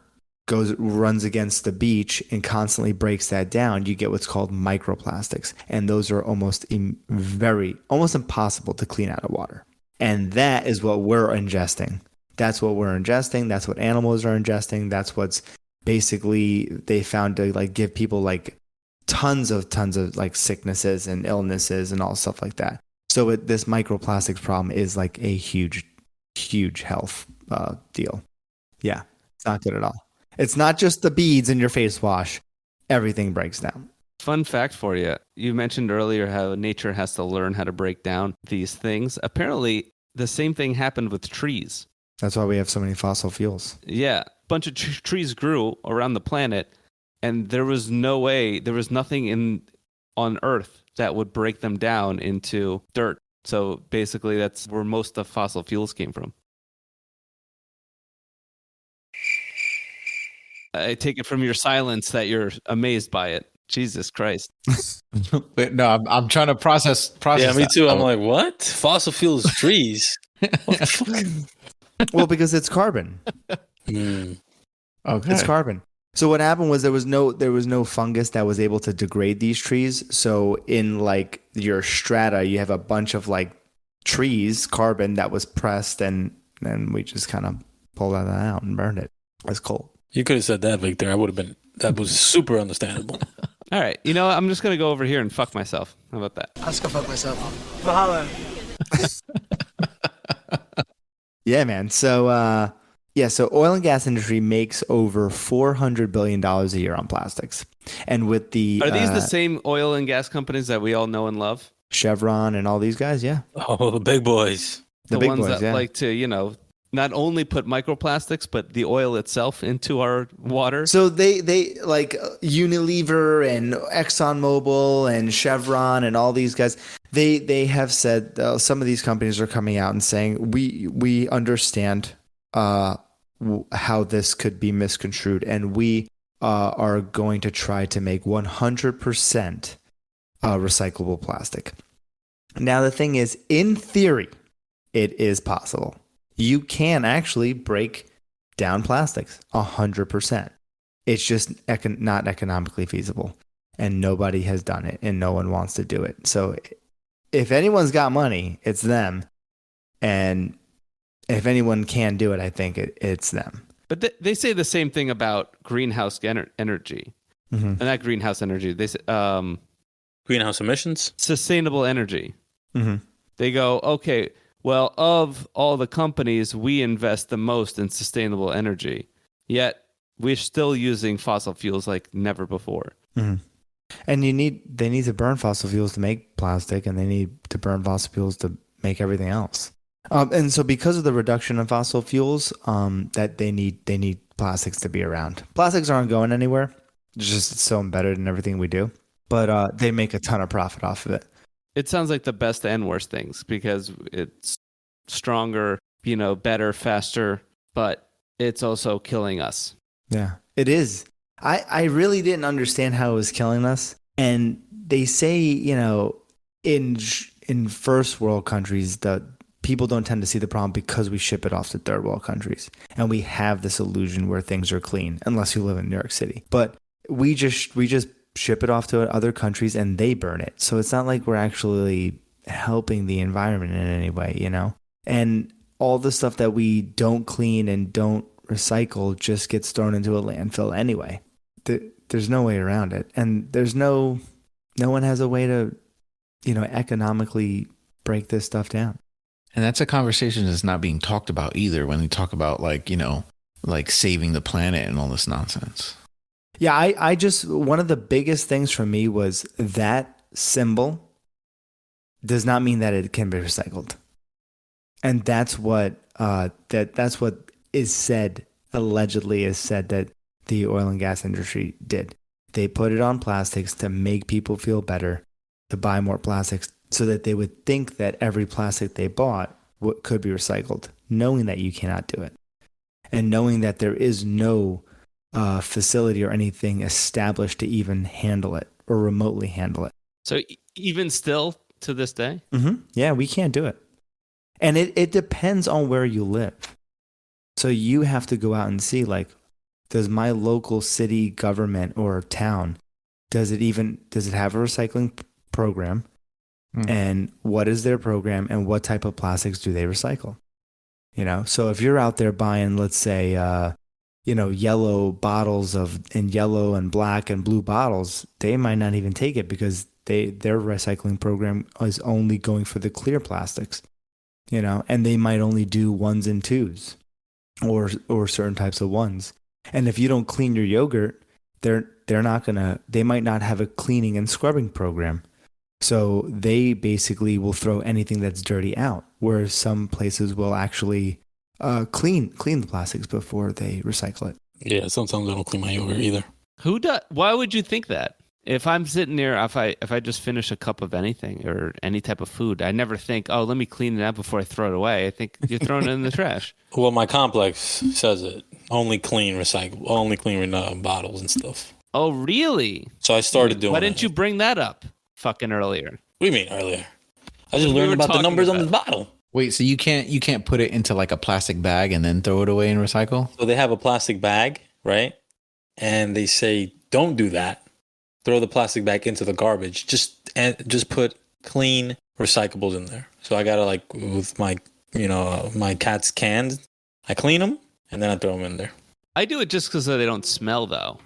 runs against the beach and constantly breaks that down, you get what's called microplastics. And those are almost impossible to clean out of water. And that is what we're ingesting. That's what we're ingesting. That's what animals are ingesting. That's what's basically they found to like give people like tons of like sicknesses and illnesses and all stuff like that. So this microplastics problem is like a huge health deal. Yeah, it's not good at all. It's not just the beads in your face wash. Everything breaks down. Fun fact for you. You mentioned earlier how nature has to learn how to break down these things. Apparently, the same thing happened with trees. That's why we have so many fossil fuels. Yeah, a bunch of trees grew around the planet, and there was nothing on Earth that would break them down into dirt. So basically, that's where most of fossil fuels came from. I take it from your silence that you're amazed by it. Jesus Christ. Wait, no, I'm trying to process. Yeah, me that. too. I'm like, what? Fossil fuels, trees. What the fuck? Well, because it's carbon. Hmm. Okay. It's carbon. So what happened was there was no fungus that was able to degrade these trees. So in like your strata, you have a bunch of like trees, carbon that was pressed, and then we just kind of pulled that out and burned it as coal. You could have said that, Victor. I would have been. That was super understandable. All right. You know what? I'm just going to go over here and fuck myself. How about that? I'll just go fuck myself. Yeah, man. So so oil and gas industry makes over $400 billion a year on plastics. And with the Are these the same oil and gas companies that we all know and love? Chevron and all these guys, yeah. Oh, the big boys. The The big ones boys, that yeah. like to, not only put microplastics, but the oil itself into our water. So they like Unilever and ExxonMobil and Chevron and all these guys. They have said some of these companies are coming out and saying we understand how this could be misconstrued, and we are going to try to make 100% recyclable plastic. Now the thing is, in theory, it is possible. You can actually break down plastics 100%. It's just not economically feasible, and nobody has done it, and no one wants to do it. So if anyone's got money, it's them. And if anyone can do it, I think it's them. But they say the same thing about greenhouse energy. Mm-hmm. And not greenhouse energy. They say Greenhouse emissions. sustainable energy. Mm-hmm. They go, okay, well, of all the companies, we invest the most in sustainable energy. Yet we're still using fossil fuels like never before. Mm-hmm. And they need to burn fossil fuels to make plastic, and they need to burn fossil fuels to make everything else. And so because of the reduction of fossil fuels, that they need plastics to be around. Plastics aren't going anywhere. It's just so embedded in everything we do. But they make a ton of profit off of it. It sounds like the best and worst things because it's stronger, better, faster, but it's also killing us. Yeah, it is. I really didn't understand how it was killing us. And they say, in first world countries, the people don't tend to see the problem because we ship it off to third world countries. And we have this illusion where things are clean, unless you live in New York City. But we just ship it off to other countries and they burn it. So it's not like we're actually helping the environment in any way, And all the stuff that we don't clean and don't recycle just gets thrown into a landfill anyway. There's no way around it. And there's no one has a way to, economically break this stuff down. And that's a conversation that's not being talked about either when they talk about like saving the planet and all this nonsense. Yeah, I just, one of the biggest things for me was that symbol does not mean that it can be recycled. And that's what that's what is said, allegedly is said that the oil and gas industry did. They put it on plastics to make people feel better, to buy more plastics so that they would think that every plastic they bought could be recycled, knowing that you cannot do it. And knowing that there is no facility or anything established to even handle it or remotely handle it. So even still to this day? Mm-hmm. Yeah, we can't do it. And it depends on where you live. So you have to go out and see, like, does my local city government or town, does it have a recycling program? And what is their program and what type of plastics do they recycle? So if you're out there buying, let's say, yellow bottles in yellow and black and blue bottles, they might not even take it because their recycling program is only going for the clear plastics, and they might only do 1s and 2s or certain types of 1s. And if you don't clean your yogurt, they might not have a cleaning and scrubbing program. So they basically will throw anything that's dirty out, whereas some places will actually clean the plastics before they recycle it. Yeah, sometimes I don't clean my yogurt either. Who does? Why would you think that? If I'm sitting there, if I just finish a cup of anything or any type of food, I never think, oh, let me clean it out before I throw it away. I think you're throwing it in the trash. Well, my complex says it. Only clean recycle, only clean bottles and stuff. Oh, really? So I started doing Why didn't you bring that up fucking earlier? What do you mean earlier? I just We learned were about the talking numbers on about the bottle. Wait, so you can't put it into like a plastic bag and then throw it away and recycle? So they have a plastic bag, right? and they say don't do that. Throw the plastic back into the garbage. Just put clean recyclables in there. So I gotta like with my my cat's cans, I clean them and then I throw them in there. I do it just because they don't smell, though.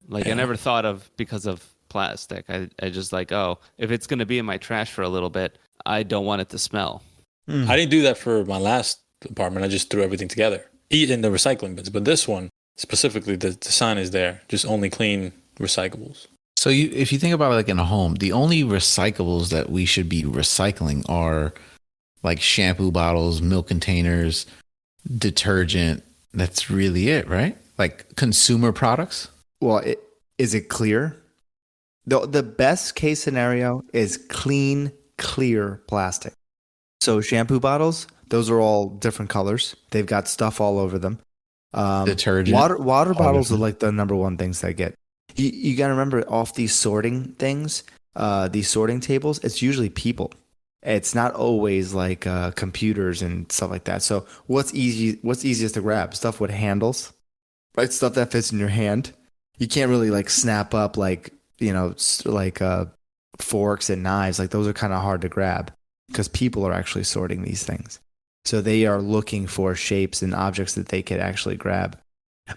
Like, I Yeah. never thought of because of plastic. I just like, oh, if it's going to be in my trash for a little bit, I don't want it to smell. I didn't do that for my last apartment. I just threw everything together, eat in the recycling bins. But this one specifically, the sign is there, just only clean recyclables. So if you think about it like in a home, the only recyclables that we should be recycling are like shampoo bottles, milk containers, detergent. That's really it, right? Like consumer products. Well, is it clear? The best case scenario is clean, clear plastic. So shampoo bottles, those are all different colors. They've got stuff all over them. Detergent. Water bottles are different. like the number one things that get. You got to remember off these sorting things, these sorting tables, it's usually people. It's not always like computers and stuff like that. So what's easiest to grab? Stuff with handles, right? Stuff that fits in your hand. You can't really like snap up like, forks and knives. Like those are kind of hard to grab because people are actually sorting these things. So they are looking for shapes and objects that they could actually grab.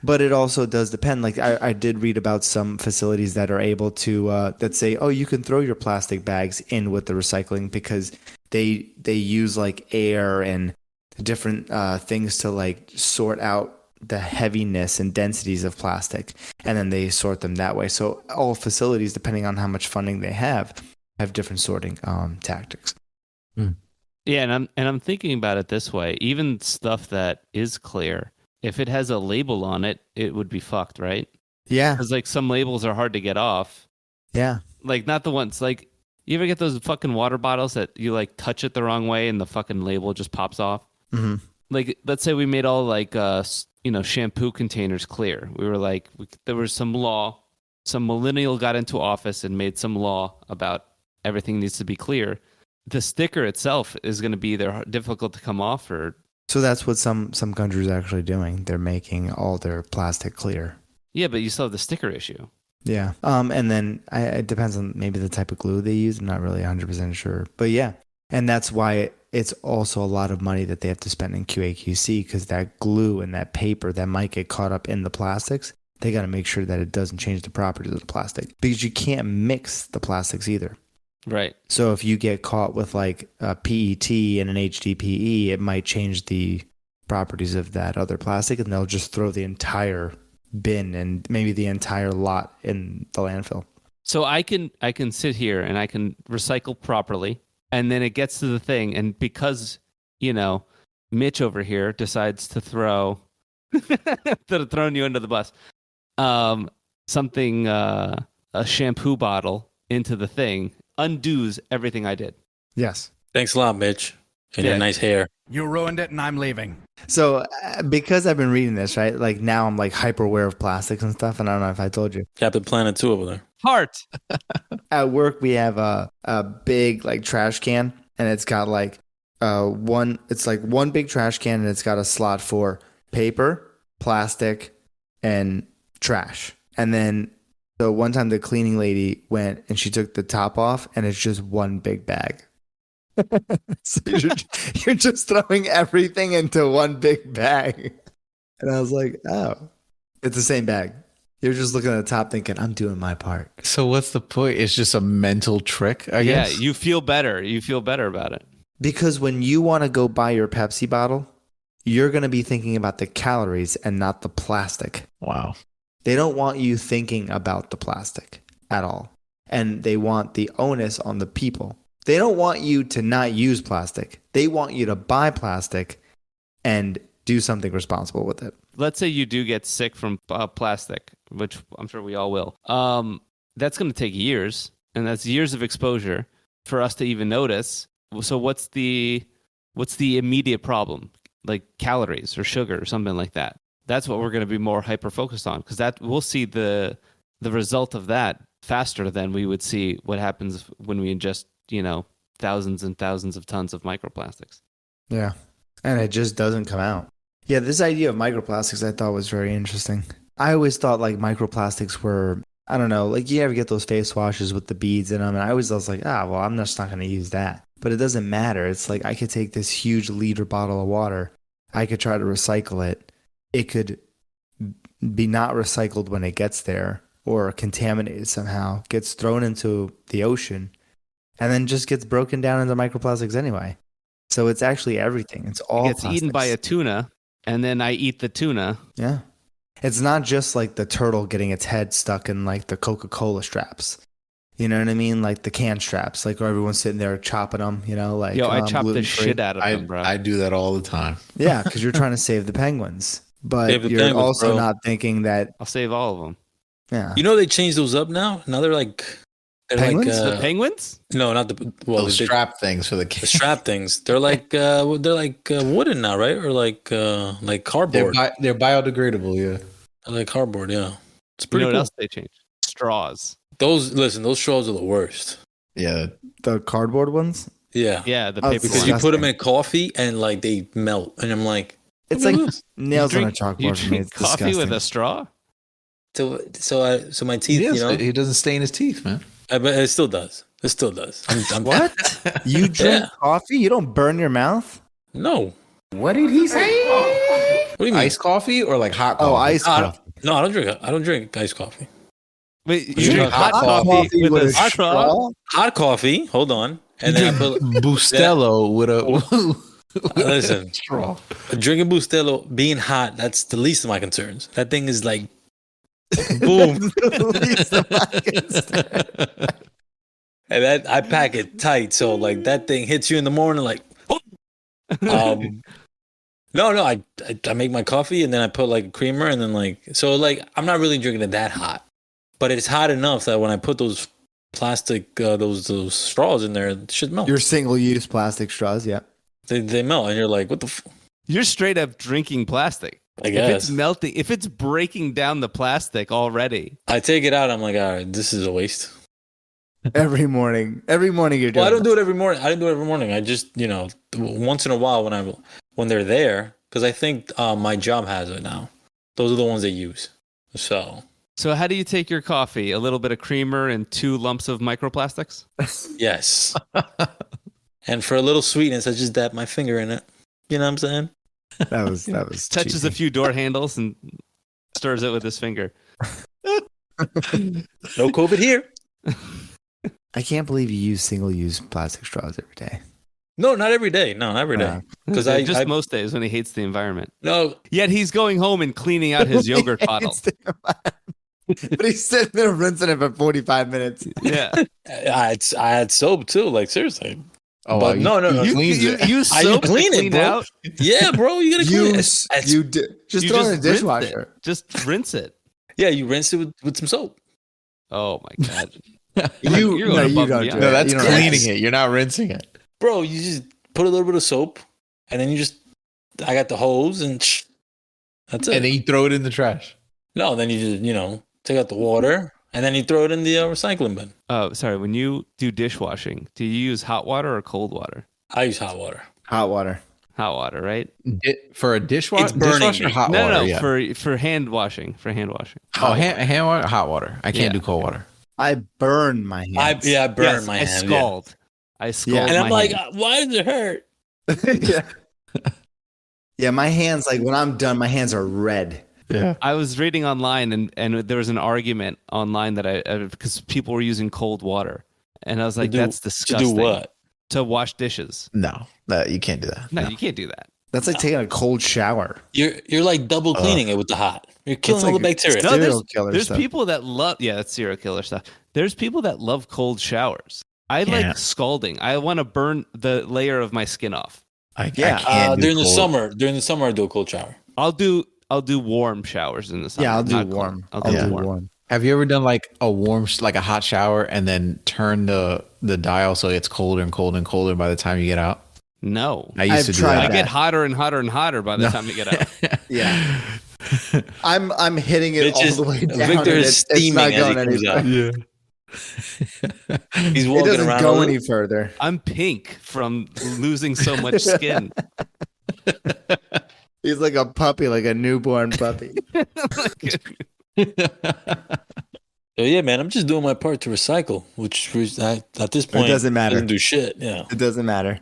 But it also does depend. Like I did read about some facilities that are able to that say, oh, you can throw your plastic bags in with the recycling because they use like air and different things to like sort out the heaviness and densities of plastic, and then they sort them that way. So all facilities, depending on how much funding they have different sorting tactics. Yeah, and I'm thinking about it this way. Even stuff that is clear, if it has a label on it, it would be fucked, right? Yeah, Because like some labels are hard to get off. yeah. Like not the ones like you ever get those fucking water bottles that you like touch it the wrong way and the fucking label just pops off. Mm-hmm. Like let's say we made all like shampoo containers clear. We were like there was some law, some millennial got into office and made some law about everything needs to be clear. The sticker itself is going to be either difficult to come off or. So that's what some countries are actually doing. They're making all their plastic clear. Yeah, but you still have the sticker issue. Yeah. And then it depends on maybe the type of glue they use. I'm not really 100% sure. But yeah. And that's why it's also a lot of money that they have to spend in QA/QC because that glue and that paper that might get caught up in the plastics, they got to make sure that it doesn't change the properties of the plastic because you can't mix the plastics either. Right. So if you get caught with like a PET and an HDPE, it might change the properties of that other plastic and they'll just throw the entire bin and maybe the entire lot in the landfill. So I can sit here and I can recycle properly, and then it gets to the thing, and because Mitch over here decides to throw throwing you under the bus, something a shampoo bottle into the thing undoes everything I did. Yes. Thanks a lot, Mitch, and Yeah. your nice hair. You ruined it and I'm leaving. So because I've been reading this, right? Like now I'm like hyper aware of plastics and stuff. And I don't know if I told you. Captain Planet 2 over there. Heart. At work, we have a big like trash can and it's got like one big trash can and it's got a slot for paper, plastic, and trash. And then so one time the cleaning lady went and she took the top off and it's just one big bag. So you're just throwing everything into one big bag. And I was like, oh, it's the same bag. You're just looking at the top thinking, I'm doing my part. So what's the point? It's just a mental trick, I Yeah, guess. you feel better. You feel better about it. Because when you want to go buy your Pepsi bottle, you're going to be thinking about the calories and not the plastic. Wow. They don't want you thinking about the plastic at all. And they want the onus on the people. They don't want you to not use plastic. They want you to buy plastic and do something responsible with it. Let's say you do get sick from plastic, which I'm sure we all will. That's going to take years, and that's years of exposure for us to even notice. So what's the immediate problem? Like calories or sugar or something like that. That's what we're going to be more hyper focused on because that we'll see the result of that faster than we would see what happens when we ingest, thousands and thousands of tons of microplastics. Yeah. And it just doesn't come out. Yeah, this idea of microplastics I thought was very interesting. I always thought like microplastics were, I don't know, like you ever get those face washes with the beads in them, and I was like, well, I'm just not going to use that. But it doesn't matter. It's like I could take this huge liter bottle of water, I could try to recycle it. It could be not recycled when it gets there, or contaminated somehow, gets thrown into the ocean, and then just gets broken down into microplastics anyway. So it's actually everything. It's all It gets eaten by a plastics. tuna, and then I eat the tuna. Yeah. It's not just like the turtle getting its head stuck in like the Coca-Cola straps. You know what I mean? Like the can straps, like where everyone's sitting there chopping them, like Yo, I chop the gluten-free. shit out of them, bro. I do that all the time. Yeah, because you're trying to save the penguins. But Save the you're penguins, also bro. not thinking that, I'll save all of them. yeah. You know they changed those up now. Now they're like Penguins? The penguins? no, not the well Those the strap things for the the kids. strap things. They're like wooden now, right? Or like They're, cardboard. they're biodegradable, yeah. Like cardboard, yeah. It's You pretty know what cool. else they changed? Straws. Those straws are the worst. Yeah. The cardboard ones? Yeah. Yeah, the Oh, paper Because ones. you put them disgusting. in coffee and like they melt, and I'm like, It's look like at this. nails on a You chalkboard for me. drink It's coffee disgusting. with a straw? So my teeth, He doesn't stain his teeth, man. I bet it still does. It still does. I'm, What? You drink Yeah. coffee? You don't burn your mouth? No. What did he say? What do you mean? Iced coffee or like hot coffee? Oh, iced I coffee. don't, no, I don't drink iced coffee. Wait, You drink hot coffee with a straw? Hot coffee. Hold on, and then I put. Bustelo with a Listen, straw. drinking Bustelo, being hot, that's the least of my concerns. That thing is like, boom, Least of my concern. and that I pack it tight, so like that thing hits you in the morning, like. No, I make my coffee and then I put like a creamer and then like so like I'm not really drinking it that hot, but it's hot enough that when I put those plastic those straws in there, it should melt. Your single-use plastic straws, yeah. They melt, and you're like, what the? You're straight up drinking plastic. I If guess it's melting, if it's breaking down the plastic already, I take it out. I'm like, all right, this is a waste. Every morning you're doing Well, I don't this. do it every morning. I didn't do it every morning. I just once in a while when they're there because I think my job has it now. Those are the ones they use. So so how do you take your coffee? A little bit of creamer and 2 lumps of microplastics? yes, and for a little sweetness, I just dab my finger in it. You know what I'm saying? That was Touches a cheesy. few door handles and stirs it with his finger. No COVID here. I can't believe you use single-use plastic straws every day. No, not every day. No, not every day. Yeah. Because Just I most days when he hates the environment. no. Yet he's going home and cleaning out his yogurt bottle. But he's sitting there rinsing it for 45 minutes. Yeah. I had soap too. Like seriously. Oh, But no. You cleans it. use I soap to clean it, clean bro. out. Yeah, bro, you gotta clean it. Just You throw it in the rinse dishwasher. it. Just rinse it. Yeah, you rinse it with some soap. Oh my god. You, You're no, going you above don't and do beyond. it. No, that's You don't cleaning rinse. it. You're not rinsing it. Bro, you just put a little bit of soap and then you just I got the hose and that's it. And then you throw it in the trash. No, then you just, take out the water and then you throw it in the recycling bin. Oh, sorry. When you do dishwashing, do you use hot water or cold water? I use hot water. Hot water. Hot water, right? For a dishwasher, It's burning dishwasher, me. hot No, water. no, Yeah. for hand washing. For hand washing. Oh, hand water, hot water. I can't Yeah. do cold water. I burn my hands. I burn Yes, my I hand. Yeah. scald. I scald. Yeah. And I'm my like, hand. why does it hurt? yeah. Yeah, my hands, like when I'm done, my hands are red. Yeah. I was reading online and there was an argument online that because people were using cold water, and I was like, that's To disgusting. do what? To wash dishes. No, you can't do that. No, you can't do that. That's like taking a cold shower. You're like double cleaning it with the hot. You're killing all the like bacteria. No, serial killer there's stuff. people that love that's serial killer stuff. There's people that love cold showers. I Yeah. like scalding. I want to burn the layer of my skin off. I Yeah. can't do During the cold. summer, I do a cold shower. I'll do warm showers in the summer. Yeah, I'll do not cold. warm. I'll I'll do do warm. warm. Have you ever done like a like a hot shower and then turn the dial so it's colder and colder and colder by the time you get out? No. I used I've to do tried I that. get hotter and hotter and hotter by the time you get out. Yeah. I'm hitting it all Bitches, the way down. Victor and is it's not steaming as he going comes anywhere. out. Yeah. He's It walking doesn't around. go any further. I'm pink from losing so much skin. He's like a puppy, like a newborn puppy. So yeah, man, I'm just doing my part to recycle, which at this point doesn't matter. Doesn't do shit. Yeah. It doesn't matter.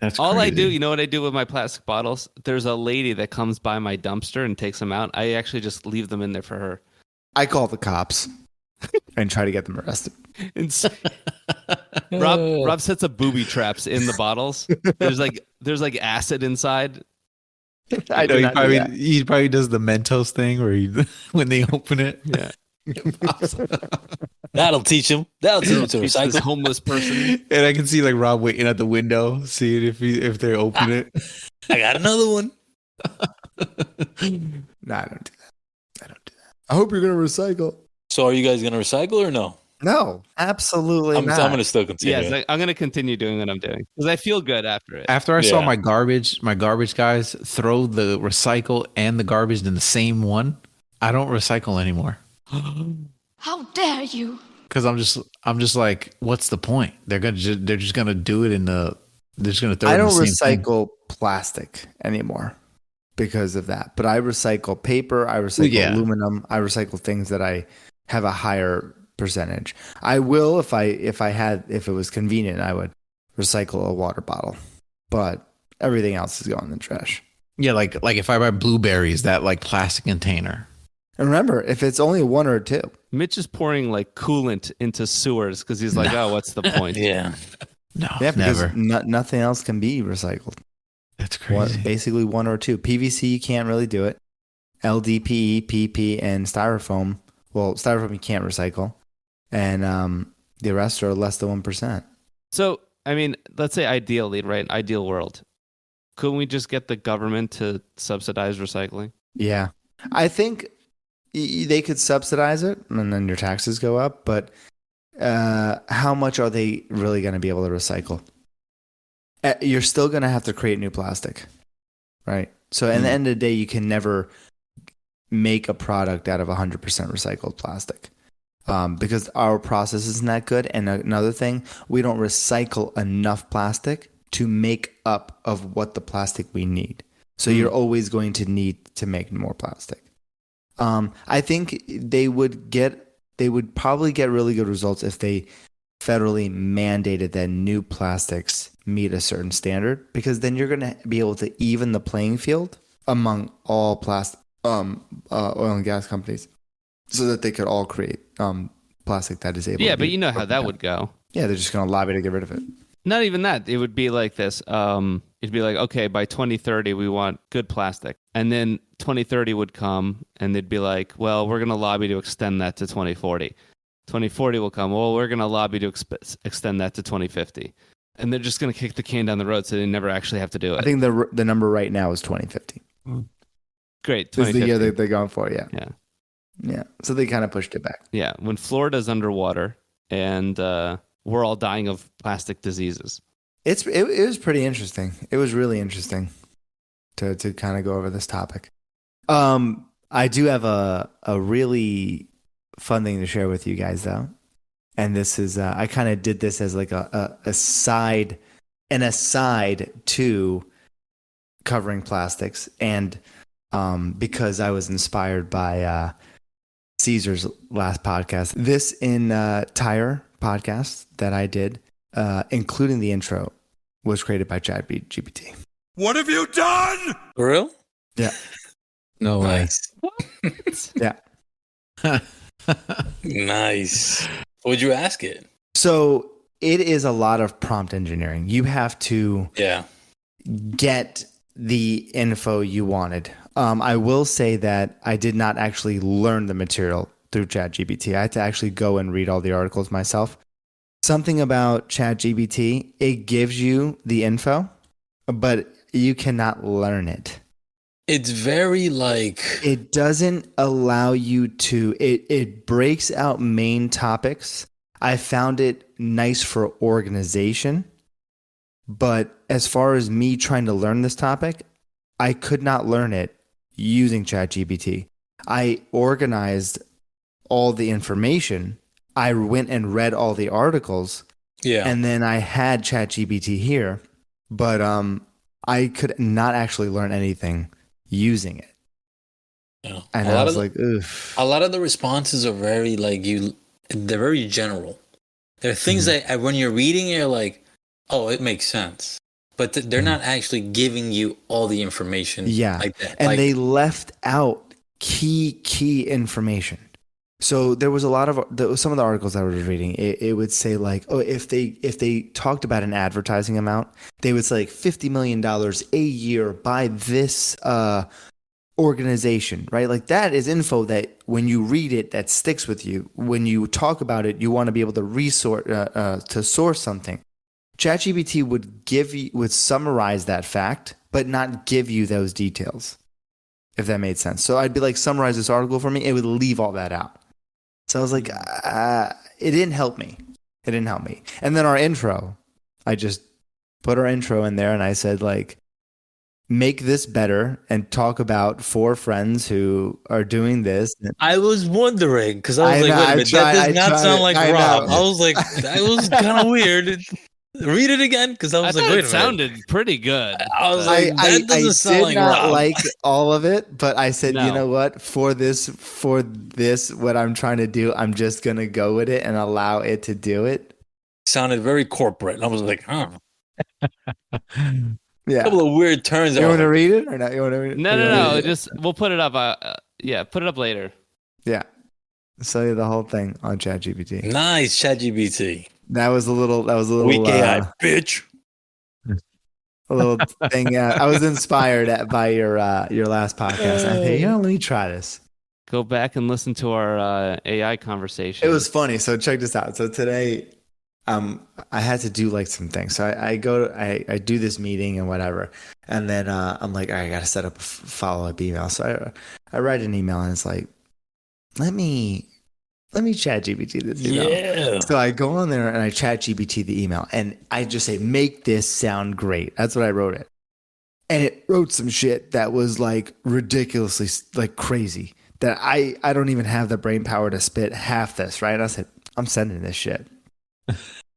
That's All I do, crazy. you know what I do with my plastic bottles? There's a lady that comes by my dumpster and takes them out. I actually just leave them in there for her. I call the cops and try to get them arrested. And Rob sets up booby traps in the bottles. There's like acid inside. I know do not do that. he probably does the Mentos thing where when they open it. Yeah. That'll teach him. That'll teach him to It's this recycle. homeless person. And I can see like Rob waiting at the window, seeing if they open it. I got another one. No, I don't do that. I don't do that. I hope you're gonna recycle. So are you guys gonna recycle or no? No, absolutely I'm not. gonna still continue. Yes, I'm going to continue doing what I'm doing because I feel good after it. After I saw Yeah. my garbage guys throw the recycle and the garbage in the same one, I don't recycle anymore. How dare you? Because I'm just like, what's the point? They're just gonna do it they're just gonna throw. I it in don't the same thing. recycle plastic anymore because of that. But I recycle paper. I recycle Yeah. aluminum. I recycle things that I have a higher percentage. I will if it was convenient, I would recycle a water bottle. But everything else is going in the trash. Yeah, like if I buy blueberries, that like plastic container. And remember, if it's only one or two, Mitch is pouring like coolant into sewers because he's like, oh, what's the point? Yeah. No, yeah, because never. nothing else can be recycled. That's One, crazy. basically one or two. PVC, you can't really do it. LDPE, PP, and styrofoam. Well, styrofoam you can't recycle. And the rest are less than 1%. So, I mean, let's say ideally, right? Ideal world. Couldn't we just get the government to subsidize recycling? Yeah. I think they could subsidize it and then your taxes go up. But how much are they really going to be able to recycle? You're still going to have to create new plastic, right? So at the end of the day, you can never make a product out of 100% recycled plastic. Because our process isn't that good. And another thing, we don't recycle enough plastic to make up of what the plastic we need. So you're always going to need to make more plastic. I think they would probably get really good results if they federally mandated that new plastics meet a certain standard, because then you're going to be able to even the playing field among all oil and gas companies, so that they could all create plastic that is able. Yeah, to but be you know how broken that down. would go. Yeah, they're just going to lobby to get rid of it. Not even that. It would be like this. It'd be like, okay, by 2030, we want good plastic. And then 2030 would come and they'd be like, well, we're going to lobby to extend that to 2040. 2040 will come. Well, we're going to lobby to extend that to 2050. And they're just going to kick the can down the road so they never actually have to do it. I think the number right now is 2050. Great. This is the 2050. year that they're going for. Yeah. Yeah. Yeah. So they kind of pushed it back. Yeah. When Florida's underwater and we're all dying of plastic diseases. It was pretty interesting. It was really interesting to kind of go over this topic. I do have a really fun thing to share with you guys though, and this is I kind of did this as like an aside to covering plastics, and because I was inspired by Caesar's last podcast. This entire podcast that I did, including the intro, was created by ChatGPT. What have you done? For real? Yeah. No way. Nice. Yeah. Nice. Would you ask it? So it is a lot of prompt engineering. You have to Yeah. get the info you wanted. I will say that I did not actually learn the material through ChatGPT. I had to actually go and read all the articles myself. Something about ChatGPT, it gives you the info, but you cannot learn it. It's very like It doesn't allow you to, it breaks out main topics. I found it nice for organization, but as far as me trying to learn this topic, I could not learn it using ChatGPT. I organized all the information. I went and read all the articles, yeah. and then I had ChatGPT here, but I could not actually learn anything using it. Yeah. And I was like, oof. A lot of the responses are very they're very general. There are things that when you're reading, you're like, oh, it makes sense. But they're not actually giving you all the information. Yeah. Like that. And they left out key information. So there was a lot of some of the articles I was reading. It would say like, oh, if they talked about an advertising amount, they would say like $50 million a year by this organization, right? Like that is info that when you read it, that sticks with you. When you talk about it, you want to be able to source something. ChatGPT would summarize that fact, but not give you those details, if that made sense. So I'd be like, summarize this article for me. It would leave all that out. So I was like, it didn't help me. It didn't help me. And then our intro, I just put our intro in there and I said like, make this better and talk about 4 friends who are doing this. I was wondering because I was I like, know, wait a I minute, tried- that does I not tried sound it. like I Rob. know. I was like, that was kind of weird. Read it again because I I was thought like, wait a it minute. sounded pretty good. I was like, that doesn't sound did like not Rob. like all of it, but I said, No. you know what? For this, what I'm trying to do, I'm just gonna go with it and allow it to do it. Sounded very corporate. I was like, huh. Yeah. A couple of weird turns. You I was want to like, read it or not? You want to read it? No, You no, wanna no. read it? Just we'll put it up. Yeah, put it up later. Yeah. Show you the whole thing on ChatGPT. nice, ChatGPT. That was a little. Weak AI, bitch. a little thing. Yeah, I was inspired by your last podcast. I think, let me try this. Go back and listen to our AI conversation. It was funny. So check this out. So today, I had to do like some things. So I do this meeting and whatever, and then I'm like, all right, I got to set up a follow up email. So I write an email and it's like, let me chat GPT this email. Yeah. So I go on there and I chat GPT the email and I just say, make this sound great. That's what I wrote it. And it wrote some shit that was like ridiculously like crazy that I don't even have the brain power to spit half this, right? I said, I'm sending this shit.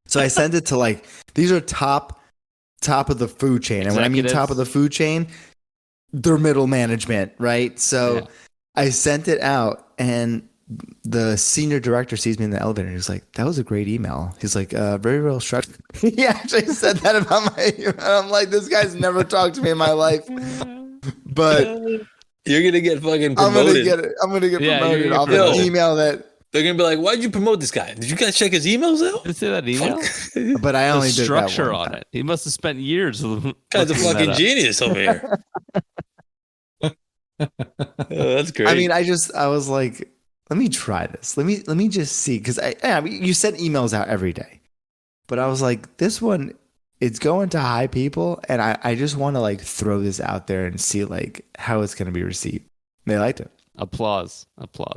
So I sent it to like, these are top of the food chain. And when I mean Executives. top of the food chain, they're middle management, right? So Yeah. I sent it out and the senior director sees me in the elevator and he's like, that was a great email. He's like, very well structured. He actually said that about my email. I'm like, this guy's never talked to me in my life. But You're gonna get fucking I'm promoted. gonna get Yeah, promoted you're gonna off get an promoted. email that. They're gonna be like, why'd you promote this guy? Did you guys check his emails out? Did you see that email? But I The only did structure that one on time. it. He must have spent years. Guy's a looking that fucking up. genius over here. Oh, that's great. I mean, I was like, let me try this. Let me just see because I mean, you send emails out every day, but I was like, this one, it's going to high people, and I just want to like throw this out there and see like how it's going to be received. They liked it. Applause.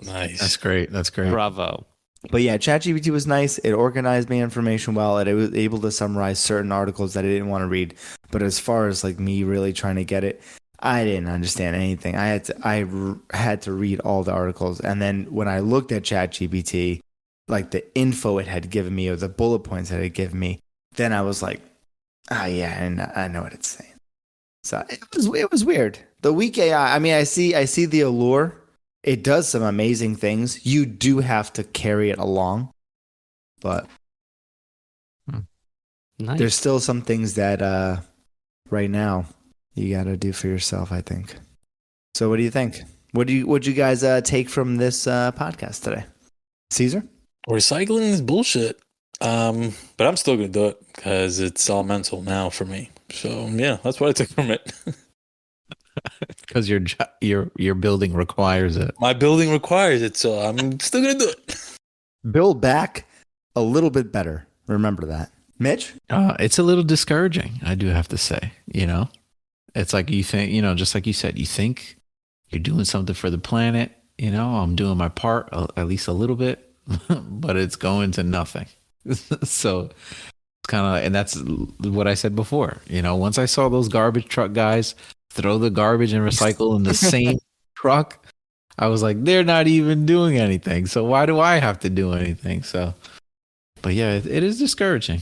nice. That's great. That's great. Bravo. But yeah, ChatGPT was nice. It organized my information well. It was able to summarize certain articles that I didn't want to read. But as far as like me really trying to get it, I didn't understand anything. I had to read all the articles, and then when I looked at ChatGPT, like the info it had given me or the bullet points that it had given me, then I was like, oh yeah, and I know what it's saying. So it was weird. The weak AI. I mean, I see the allure. It does some amazing things. You do have to carry it along, but Nice. there's still some things that right now you got to do for yourself, I think. So what do you think? What'd you guys take from this podcast today? Caesar? Recycling is bullshit. But I'm still gonna do it because it's all mental now for me. So yeah, that's what I took from it. Because your building requires it. My building requires it, so I'm still gonna do it. Build back a little bit better. Remember that. Mitch? It's a little discouraging, I do have to say. You know, it's like you think, just like you said, you think you're doing something for the planet. I'm doing my part, at least a little bit, but it's going to nothing. So it's kind of, and that's what I said before. Once I saw those garbage truck guys throw the garbage and recycle in the same truck, I was like, they're not even doing anything. So why do I have to do anything? So, but yeah, it is discouraging.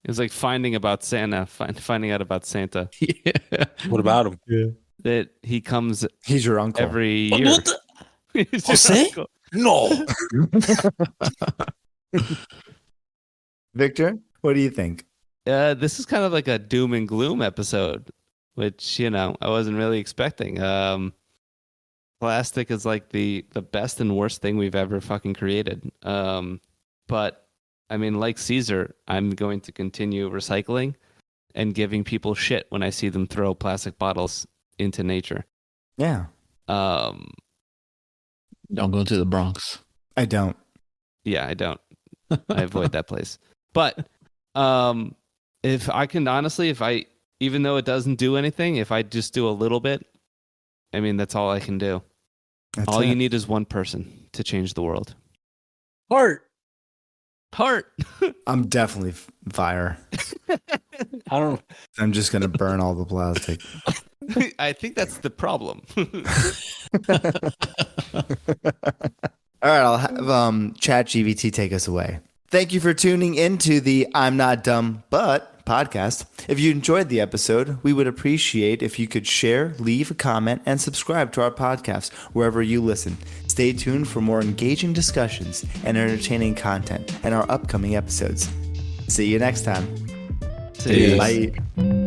It was like finding out about Santa. Yeah. What about him? that he comes He's your uncle. every year. What the- He's your Jose? uncle. No. Victor, what do you think? This is kind of like a doom and gloom episode, which I wasn't really expecting. Plastic is like the best and worst thing we've ever fucking created. But I mean, like Caesar, I'm going to continue recycling and giving people shit when I see them throw plastic bottles into nature. Yeah, Um, Don't go to the Bronx. I don't. yeah, I don't. I avoid that place. But if I can honestly, even though it doesn't do anything, if I just do a little bit, I mean, that's all I can do. That's All it. you need is one person to change the world. Heart. Heart. I'm definitely fire. I don't. I'm just gonna burn all the plastic. I think that's the problem. All right, I'll have ChatGPT take us away. Thank you for tuning into the I'm Not Dumb But podcast. If you enjoyed the episode, we would appreciate if you could share, leave a comment, and subscribe to our podcast wherever you listen. Stay tuned for more engaging discussions and entertaining content in our upcoming episodes. See you next time. See ya. Bye.